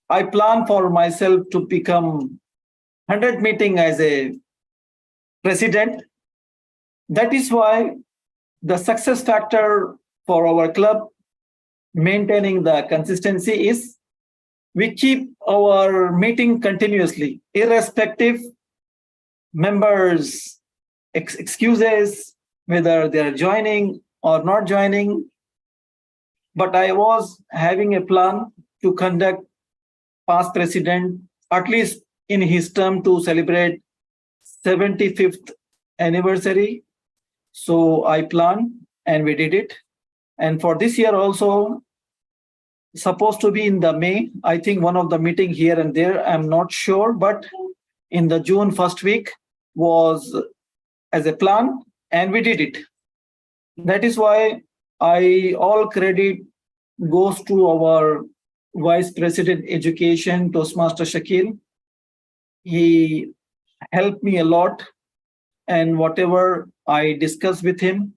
I planned for myself to become 100 meeting as a president. That is why the success factor for our club maintaining the consistency is we keep our meeting continuously, irrespective members' excuses, whether they are joining or not joining. But I was having a plan to conduct past president, at least in his term, to celebrate 75th anniversary. So I planned and we did it. And for this year also, supposed to be in the May, I think one of the meeting here and there, I'm not sure, but in the June first week was as a plan and we did it. That is why all credit goes to our Vice President Education, Toastmaster Shakil. He helped me a lot, and whatever I discussed with him,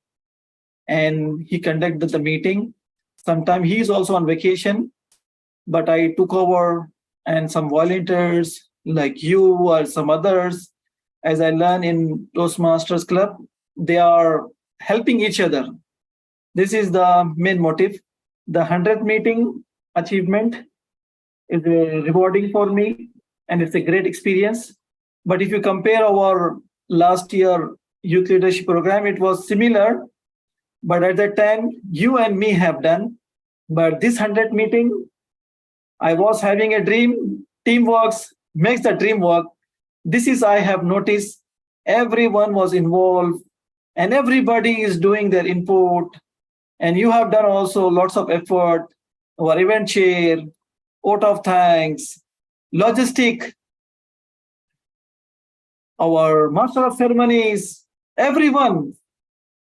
and he conducted the meeting. Sometimes he is also on vacation, but I took over, and some volunteers like you or some others, as I learn in Toastmasters Club, they are helping each other. This is the main motive. The 100th meeting achievement is rewarding for me, and it's a great experience. But if you compare our last year youth leadership program, it was similar, but at that time you and me have done. But this 100th meeting, I was having a dream. Teamwork makes the dream work. This is, I have noticed, everyone was involved and everybody is doing their input. And you have done also lots of effort. Our event chair, vote of thanks, logistic, our master of ceremonies, everyone,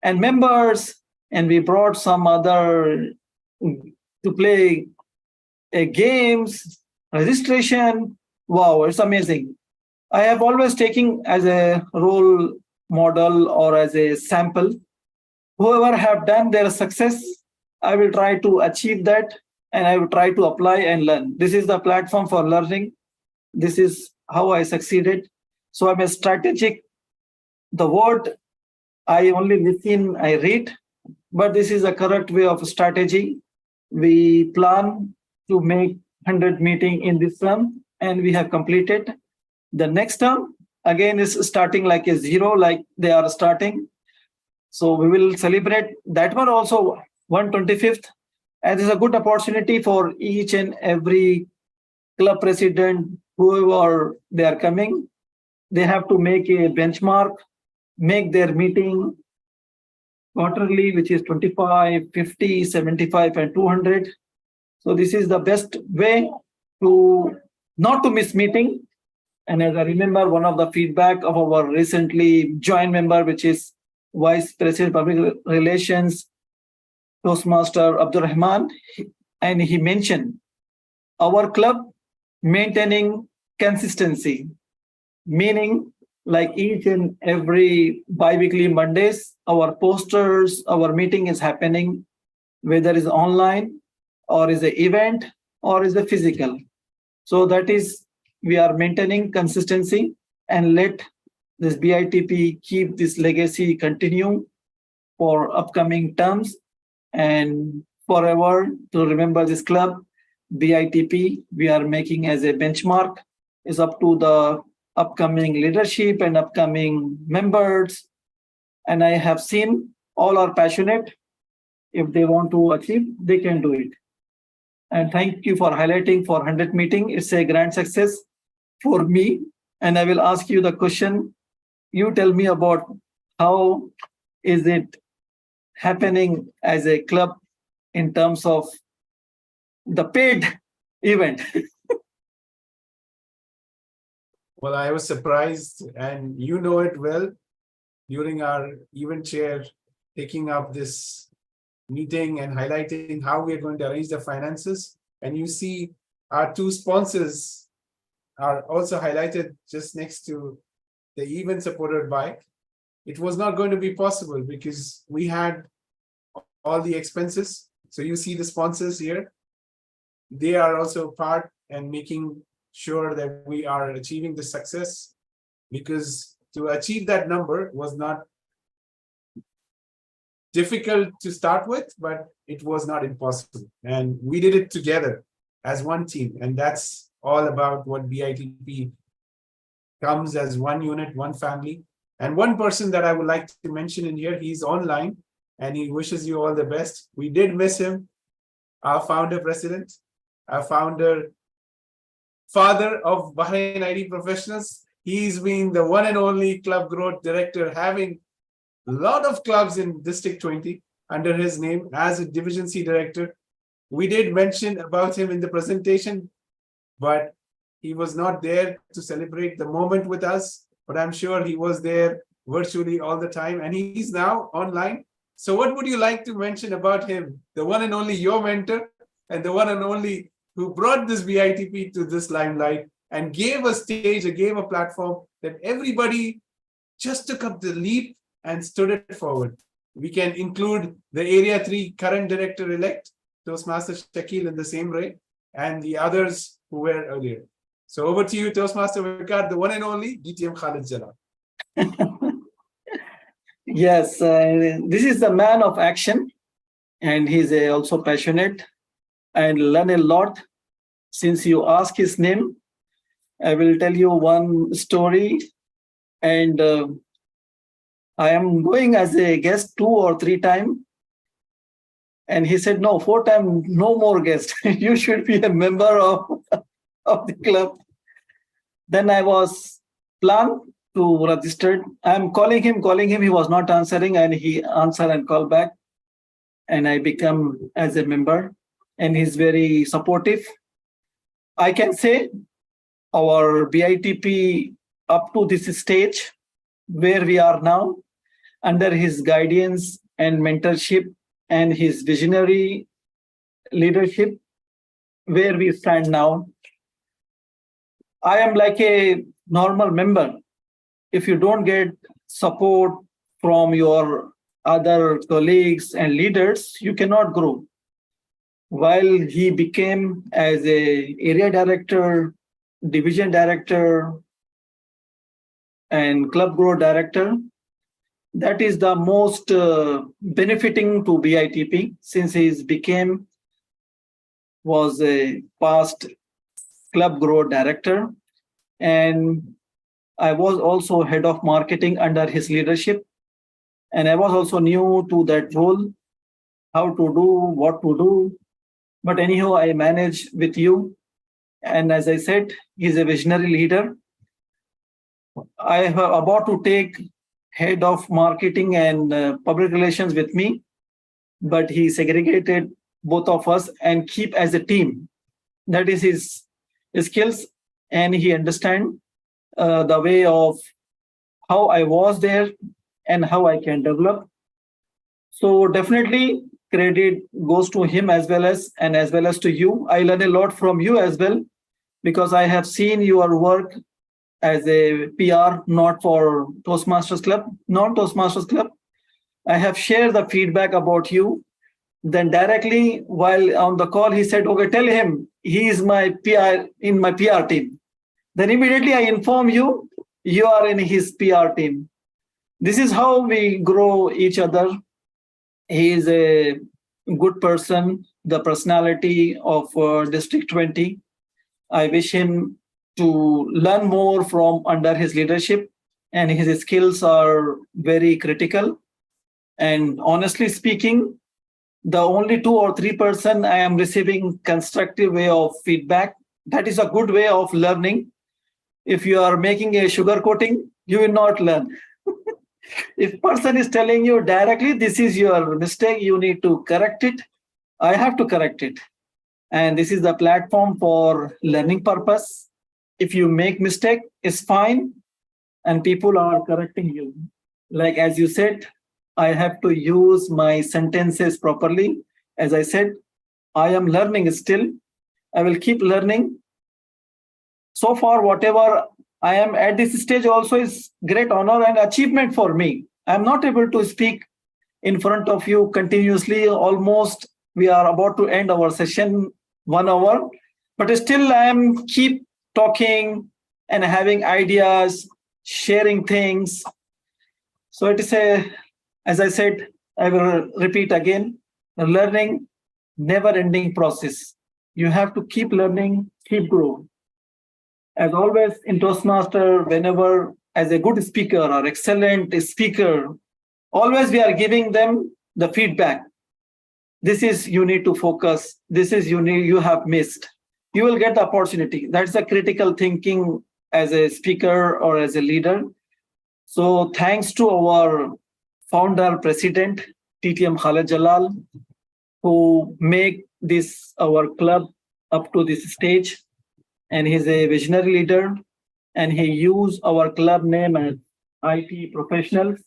and members, and we brought some other to play games, registration. Wow, it's amazing. I have always taken as a role model or as a sample. Whoever have done their success, I will try to achieve that and I will try to apply and learn. This is the platform for learning. This is how I succeeded. So I'm a strategic. The word I only listen, I read, but this is a correct way of strategy. We plan to make 100 meeting in this term and we have completed. The next term again is starting like a zero, like they are starting. So we will celebrate that one also 125th. And it's a good opportunity for each and every club president, whoever they are coming. They have to make a benchmark, make their meeting quarterly, which is 25, 50, 75, and 200. So this is the best way to not to miss meeting. And as I remember, one of the feedback of our recently joined member, which is Vice President Public Relations, Toastmaster Abdul Rahman, and he mentioned our club maintaining consistency, meaning like each and every bi-weekly Mondays, our posters, our meeting is happening, whether it's online or is an event or is a physical. So that is, we are maintaining consistency and let this BITP keep this legacy continue for upcoming terms and forever to remember this club. BITP, we are making as a benchmark, is up to the upcoming leadership and upcoming members. And I have seen all are passionate. If they want to achieve, they can do it. And thank you for highlighting for 100 meeting. It's a grand success for me. And I will ask you the question. You tell me about how is it happening as a club in terms of the paid event. Well, I was surprised, and you know it well, during our event chair taking up this meeting and highlighting how we're going to arrange the finances. And you see our two sponsors are also highlighted just next to the event supported by. It was not going to be possible because we had all the expenses. So you see the sponsors here. They are also part and making sure that we are achieving the success, because to achieve that number was not difficult to start with, but it was not impossible. And we did it together as one team. And that's all about what BITP comes as one unit, one family. And one person that I would like to mention in here, he's online and he wishes you all the best. We did miss him, our founder president, our founder, father of Bahrain IT professionals. He's been the one and only club growth director, having a lot of clubs in District 20 under his name as a Division C director. We did mention about him in the presentation, but he was not there to celebrate the moment with us, but I'm sure he was there virtually all the time, and he's now online. So what would you like to mention about him, the one and only your mentor, and the one and only who brought this BITP to this limelight and gave a stage, gave a platform that everybody just took up the leap and stood it forward? We can include the Area 3 current director-elect, Toastmaster Shakil, in the same way, and the others who were earlier. So over to you, Toastmaster Viqar, the one and only DTM Khalid Jalal. Yes, this is the man of action, and he's also passionate and learn a lot. Since you ask his name, I will tell you one story, and I am going as a guest 2 or 3 times. And he said, no, 4 times, no more guest. You should be a member of the club. Then I was planned to register. I'm calling him. He was not answering, and he answered and called back. And I become as a member, and he's very supportive. I can say our BITP up to this stage where we are now, under his guidance and mentorship and his visionary leadership, where we stand now. I am like a normal member. If you don't get support from your other colleagues and leaders, you cannot grow. While he became as a area director, division director, and club growth director, that is the most benefiting to BITP, since he was a past club growth director, and I was also head of marketing under his leadership, and I was also new to that role, how to do, what to do. But anyhow, I managed with you, and as I said, he's a visionary leader. I am about to take head of marketing and public relations with me, but he segregated both of us and keep as a team. That is his skills, and he understand the way of how I was there and how I can develop. So definitely credit goes to him as well as to you. I learn a lot from you as well, because I have seen your work as a PR, not for Toastmasters Club, non-Toastmasters Club. I have shared the feedback about you. Then directly while on the call, he said, okay, tell him he is my PR in my PR team. Then immediately I inform you, you are in his PR team. This is how we grow each other. He is a good person, the personality of District 20. I wish him to learn more from under his leadership, and his skills are very critical. And honestly speaking, the only 2 or 3% I am receiving constructive way of feedback. That is a good way of learning. If you are making a sugar coating, you will not learn. If person is telling you directly, this is your mistake, you need to correct it, I have to correct it. And this is the platform for learning purpose. If you make mistake, it's fine, and people are correcting you. Like as you said, I have to use my sentences properly. As I said, I am learning still. I will keep learning. So far, whatever I am at this stage also is great honor and achievement for me. I'm not able to speak in front of you continuously. Almost we are about to end our session 1 hour, but still I am keep talking and having ideas, sharing things. So it is as I said, I will repeat again, a learning, never-ending process. You have to keep learning, keep growing. As always in Toastmaster, whenever as a good speaker or excellent speaker, always we are giving them the feedback. This is you need to focus. This is you have missed. You will get the opportunity. That's the critical thinking as a speaker or as a leader. So thanks to our founder, president, TTM Khalid Jalal, who make this our club up to this stage. And he's a visionary leader, and he used our club name as IT professionals.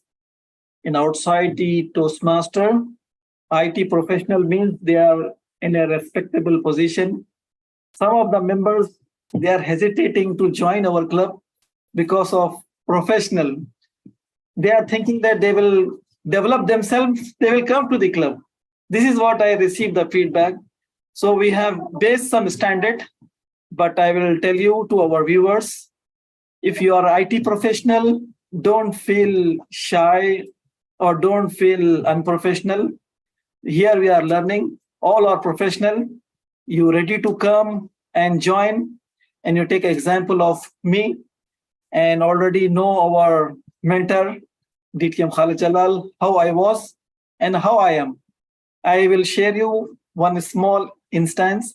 And outside the Toastmaster, IT professional means they are in a respectable position. Some of the members, they are hesitating to join our club because of professional. They are thinking that they will develop themselves, they will come to the club. This is what I received the feedback. So we have based some standard, but I will tell you to our viewers, if you are IT professional, don't feel shy or don't feel unprofessional. Here we are learning, all are professional. You ready to come and join, and you take example of me and already know our mentor, DTM Khalid Jalal, how I was and how I am. I will share you one small instance.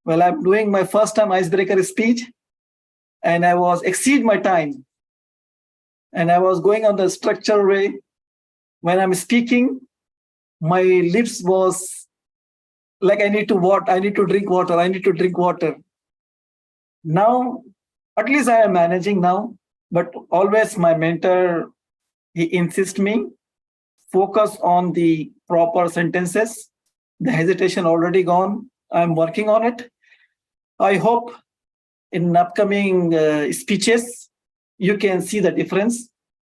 Well, I'm doing my first time icebreaker speech, and I was exceed my time. And I was going on the structured way. When I'm speaking, my lips was like I need to drink water. Now, at least I am managing now, but always my mentor, he insists me, focus on the proper sentences. The hesitation already gone. I'm working on it. I hope in upcoming speeches, you can see the difference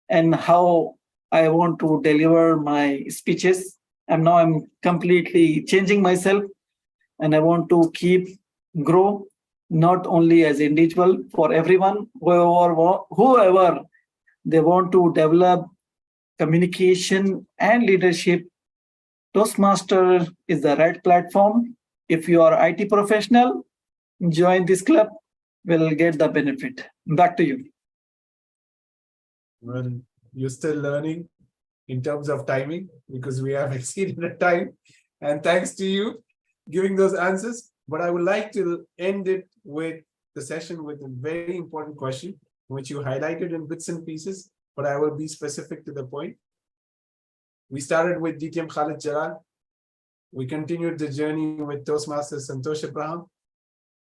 and how I want to deliver my speeches. And now I'm completely changing myself, and I want to keep grow, not only as individual, for everyone, whoever they want to develop communication and leadership. Toastmaster is the right platform. If you are IT professional, join this club, will get the benefit. Back to you. Well, you're still learning in terms of timing because we have exceeded the time. And thanks to you giving those answers. But I would like to end it with the session with a very important question, which you highlighted in bits and pieces, but I will be specific to the point. We started with DTM Khalid Jalal. We continued the journey with Toastmaster Santosh Abraham.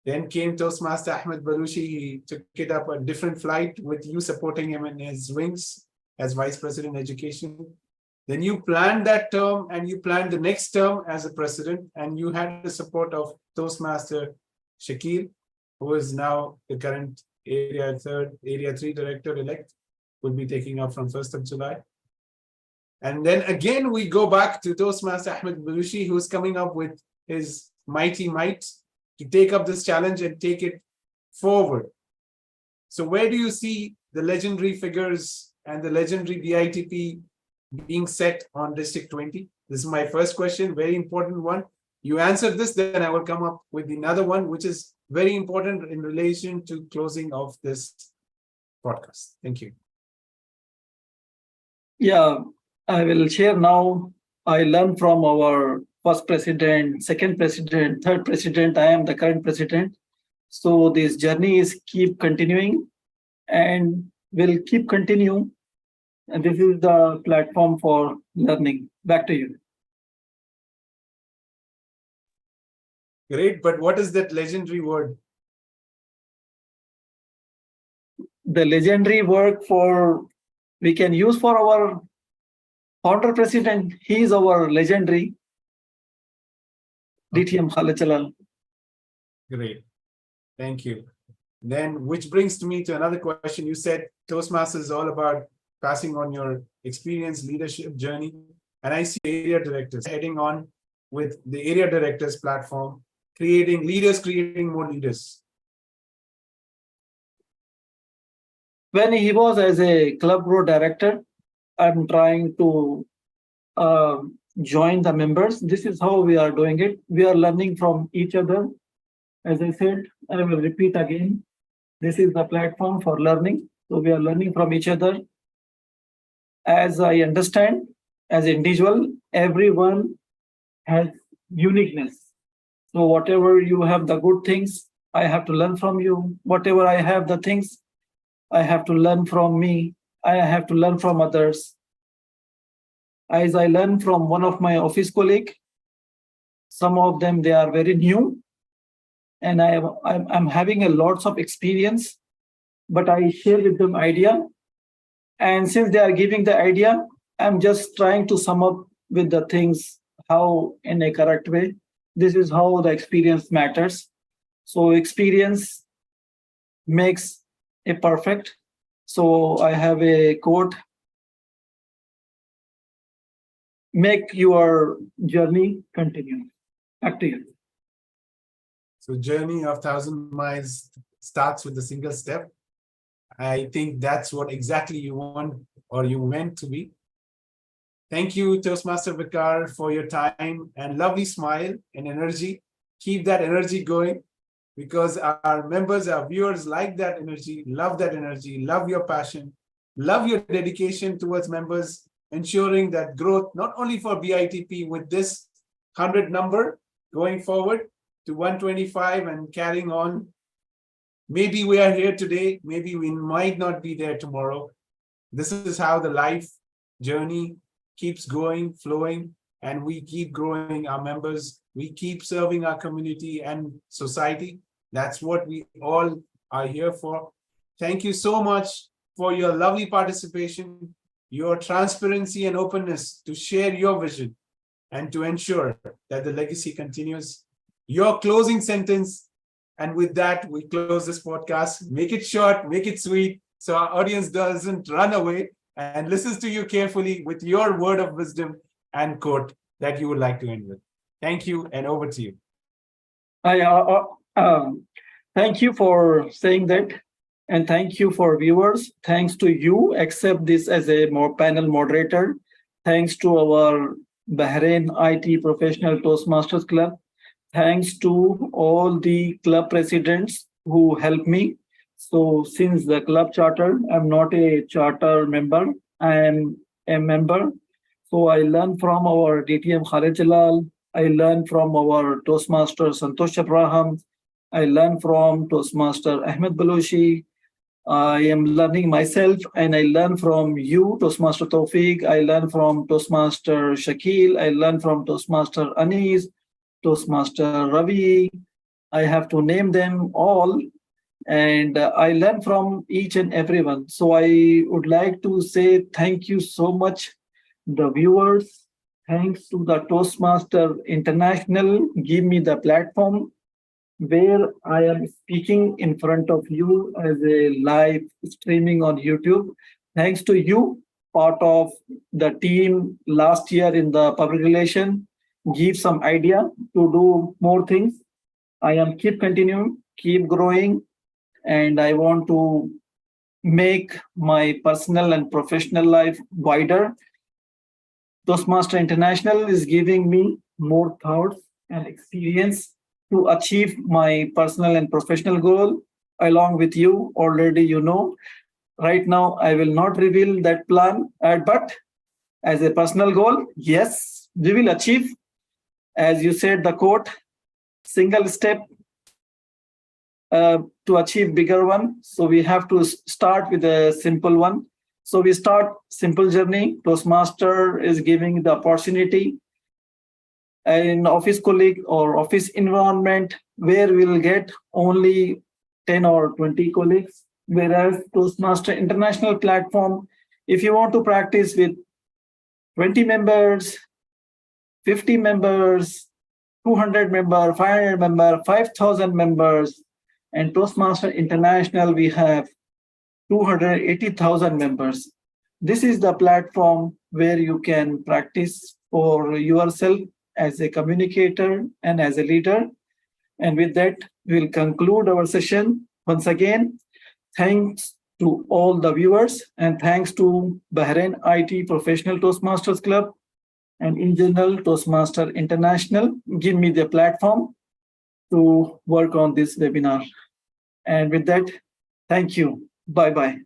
Then came Toastmaster Ahmed Balushi. He took it up a different flight with you supporting him in his wings as Vice President Education. Then you planned that term and you planned the next term as a president, and you had the support of Toastmaster Shakil, who is now the current Area 3 Director-elect, will be taking up from 1st of July. And then again, we go back to Toastmaster Ahmed Balushi, who's coming up with his mighty might to take up this challenge and take it forward. So where do you see the legendary figures and the legendary BITP being set on District 20? This is my first question, very important one. You answered this, then I will come up with another one, which is very important in relation to closing of this podcast. Thank you. Yeah, I will share now. I learned from our first president, second president, third president. I am the current president. So this journey is keep continuing and will keep continue. And this is the platform for learning. Back to you. Great, but what is that legendary word? The legendary word for we can use for our founder president. He is our legendary DTM Khalid Jalal. Great, thank you. Then, which brings me to another question. You said Toastmasters is all about passing on your experience, leadership journey, and I see area directors heading on with the area directors platform, creating leaders, creating more leaders. When he was as a club road director, I'm trying to join the members. This is how we are doing it. We are learning from each other. As I said, I will repeat again. This is the platform for learning. So we are learning from each other. As I understand, as individual, everyone has uniqueness. So whatever you have the good things, I have to learn from you. Whatever I have the things, I have to learn from me. I have to learn from others. As I learned from one of my office colleagues, some of them, they are very new, and I'm having a lots of experience, but I share with them idea. And since they are giving the idea, I'm just trying to sum up with the things how in a correct way. This is how the experience matters. So experience makes a perfect. So I have a quote: make your journey continue. Back to you. So journey of 1,000 miles starts with a single step. I think that's what exactly you want or you meant to be. Thank you, Toastmaster Viqar, for your time and lovely smile and energy. Keep that energy going, because our members, our viewers like that energy, love your passion, love your dedication towards members, ensuring that growth, not only for BITP with this 100 number going forward to 125 and carrying on. Maybe we are here today, maybe we might not be there tomorrow. This is how the life journey keeps going, flowing, and we keep growing our members. We keep serving our community and society. That's what we all are here for. Thank you so much for your lovely participation, your transparency and openness to share your vision and to ensure that the legacy continues. Your closing sentence, and with that, we close this podcast. Make it short, make it sweet, so our audience doesn't run away and listens to you carefully with your word of wisdom and quote that you would like to end with. Thank you, and over to you. Thank you for saying that, and thank you for viewers. Thanks to you, accept this as a more panel moderator. Thanks to our Bahrain IT Professional Toastmasters Club. Thanks to all the club presidents who helped me. So since the club charter, I'm not a charter member, I am a member. So I learned from our DTM Khalid Jalal, I learned from our Toastmaster Santosh Abraham, I learned from Toastmaster Ahmed Balochi, I am learning myself, and I learn from you, Toastmaster Tawfiq, I learn from Toastmaster Shakil, I learn from Toastmaster Anis, Toastmaster Ravi. I have to name them all, and I learn from each and everyone. So I would like to say thank you so much, the viewers. Thanks to the Toastmaster International, give me the platform where I am speaking in front of you as a live streaming on YouTube. Thanks to you, part of the team last year in the public relation, give some idea to do more things. I am keep continuing, keep growing, and I want to make my personal and professional life wider. Toastmaster International is giving me more thoughts and experience to achieve my personal and professional goal along with you. Already you know. Right now, I will not reveal that plan, but as a personal goal, yes, we will achieve. As you said, the quote, single step to achieve bigger one. So we have to start with a simple one. So we start simple journey. Toastmaster is giving the opportunity an office colleague or office environment where we'll get only 10 or 20 colleagues. Whereas Toastmaster International platform, if you want to practice with 20 members, 50 members, 200 members, 500 members, 5,000 members, and Toastmaster International, we have 280,000 members. This is the platform where you can practice for yourself as a communicator and as a leader. And with that, we'll conclude our session. Once again, thanks to all the viewers, and thanks to Bahrain IT Professional Toastmasters Club, and in general, Toastmaster International, give me the platform to work on this webinar. And with that, thank you. Bye-bye.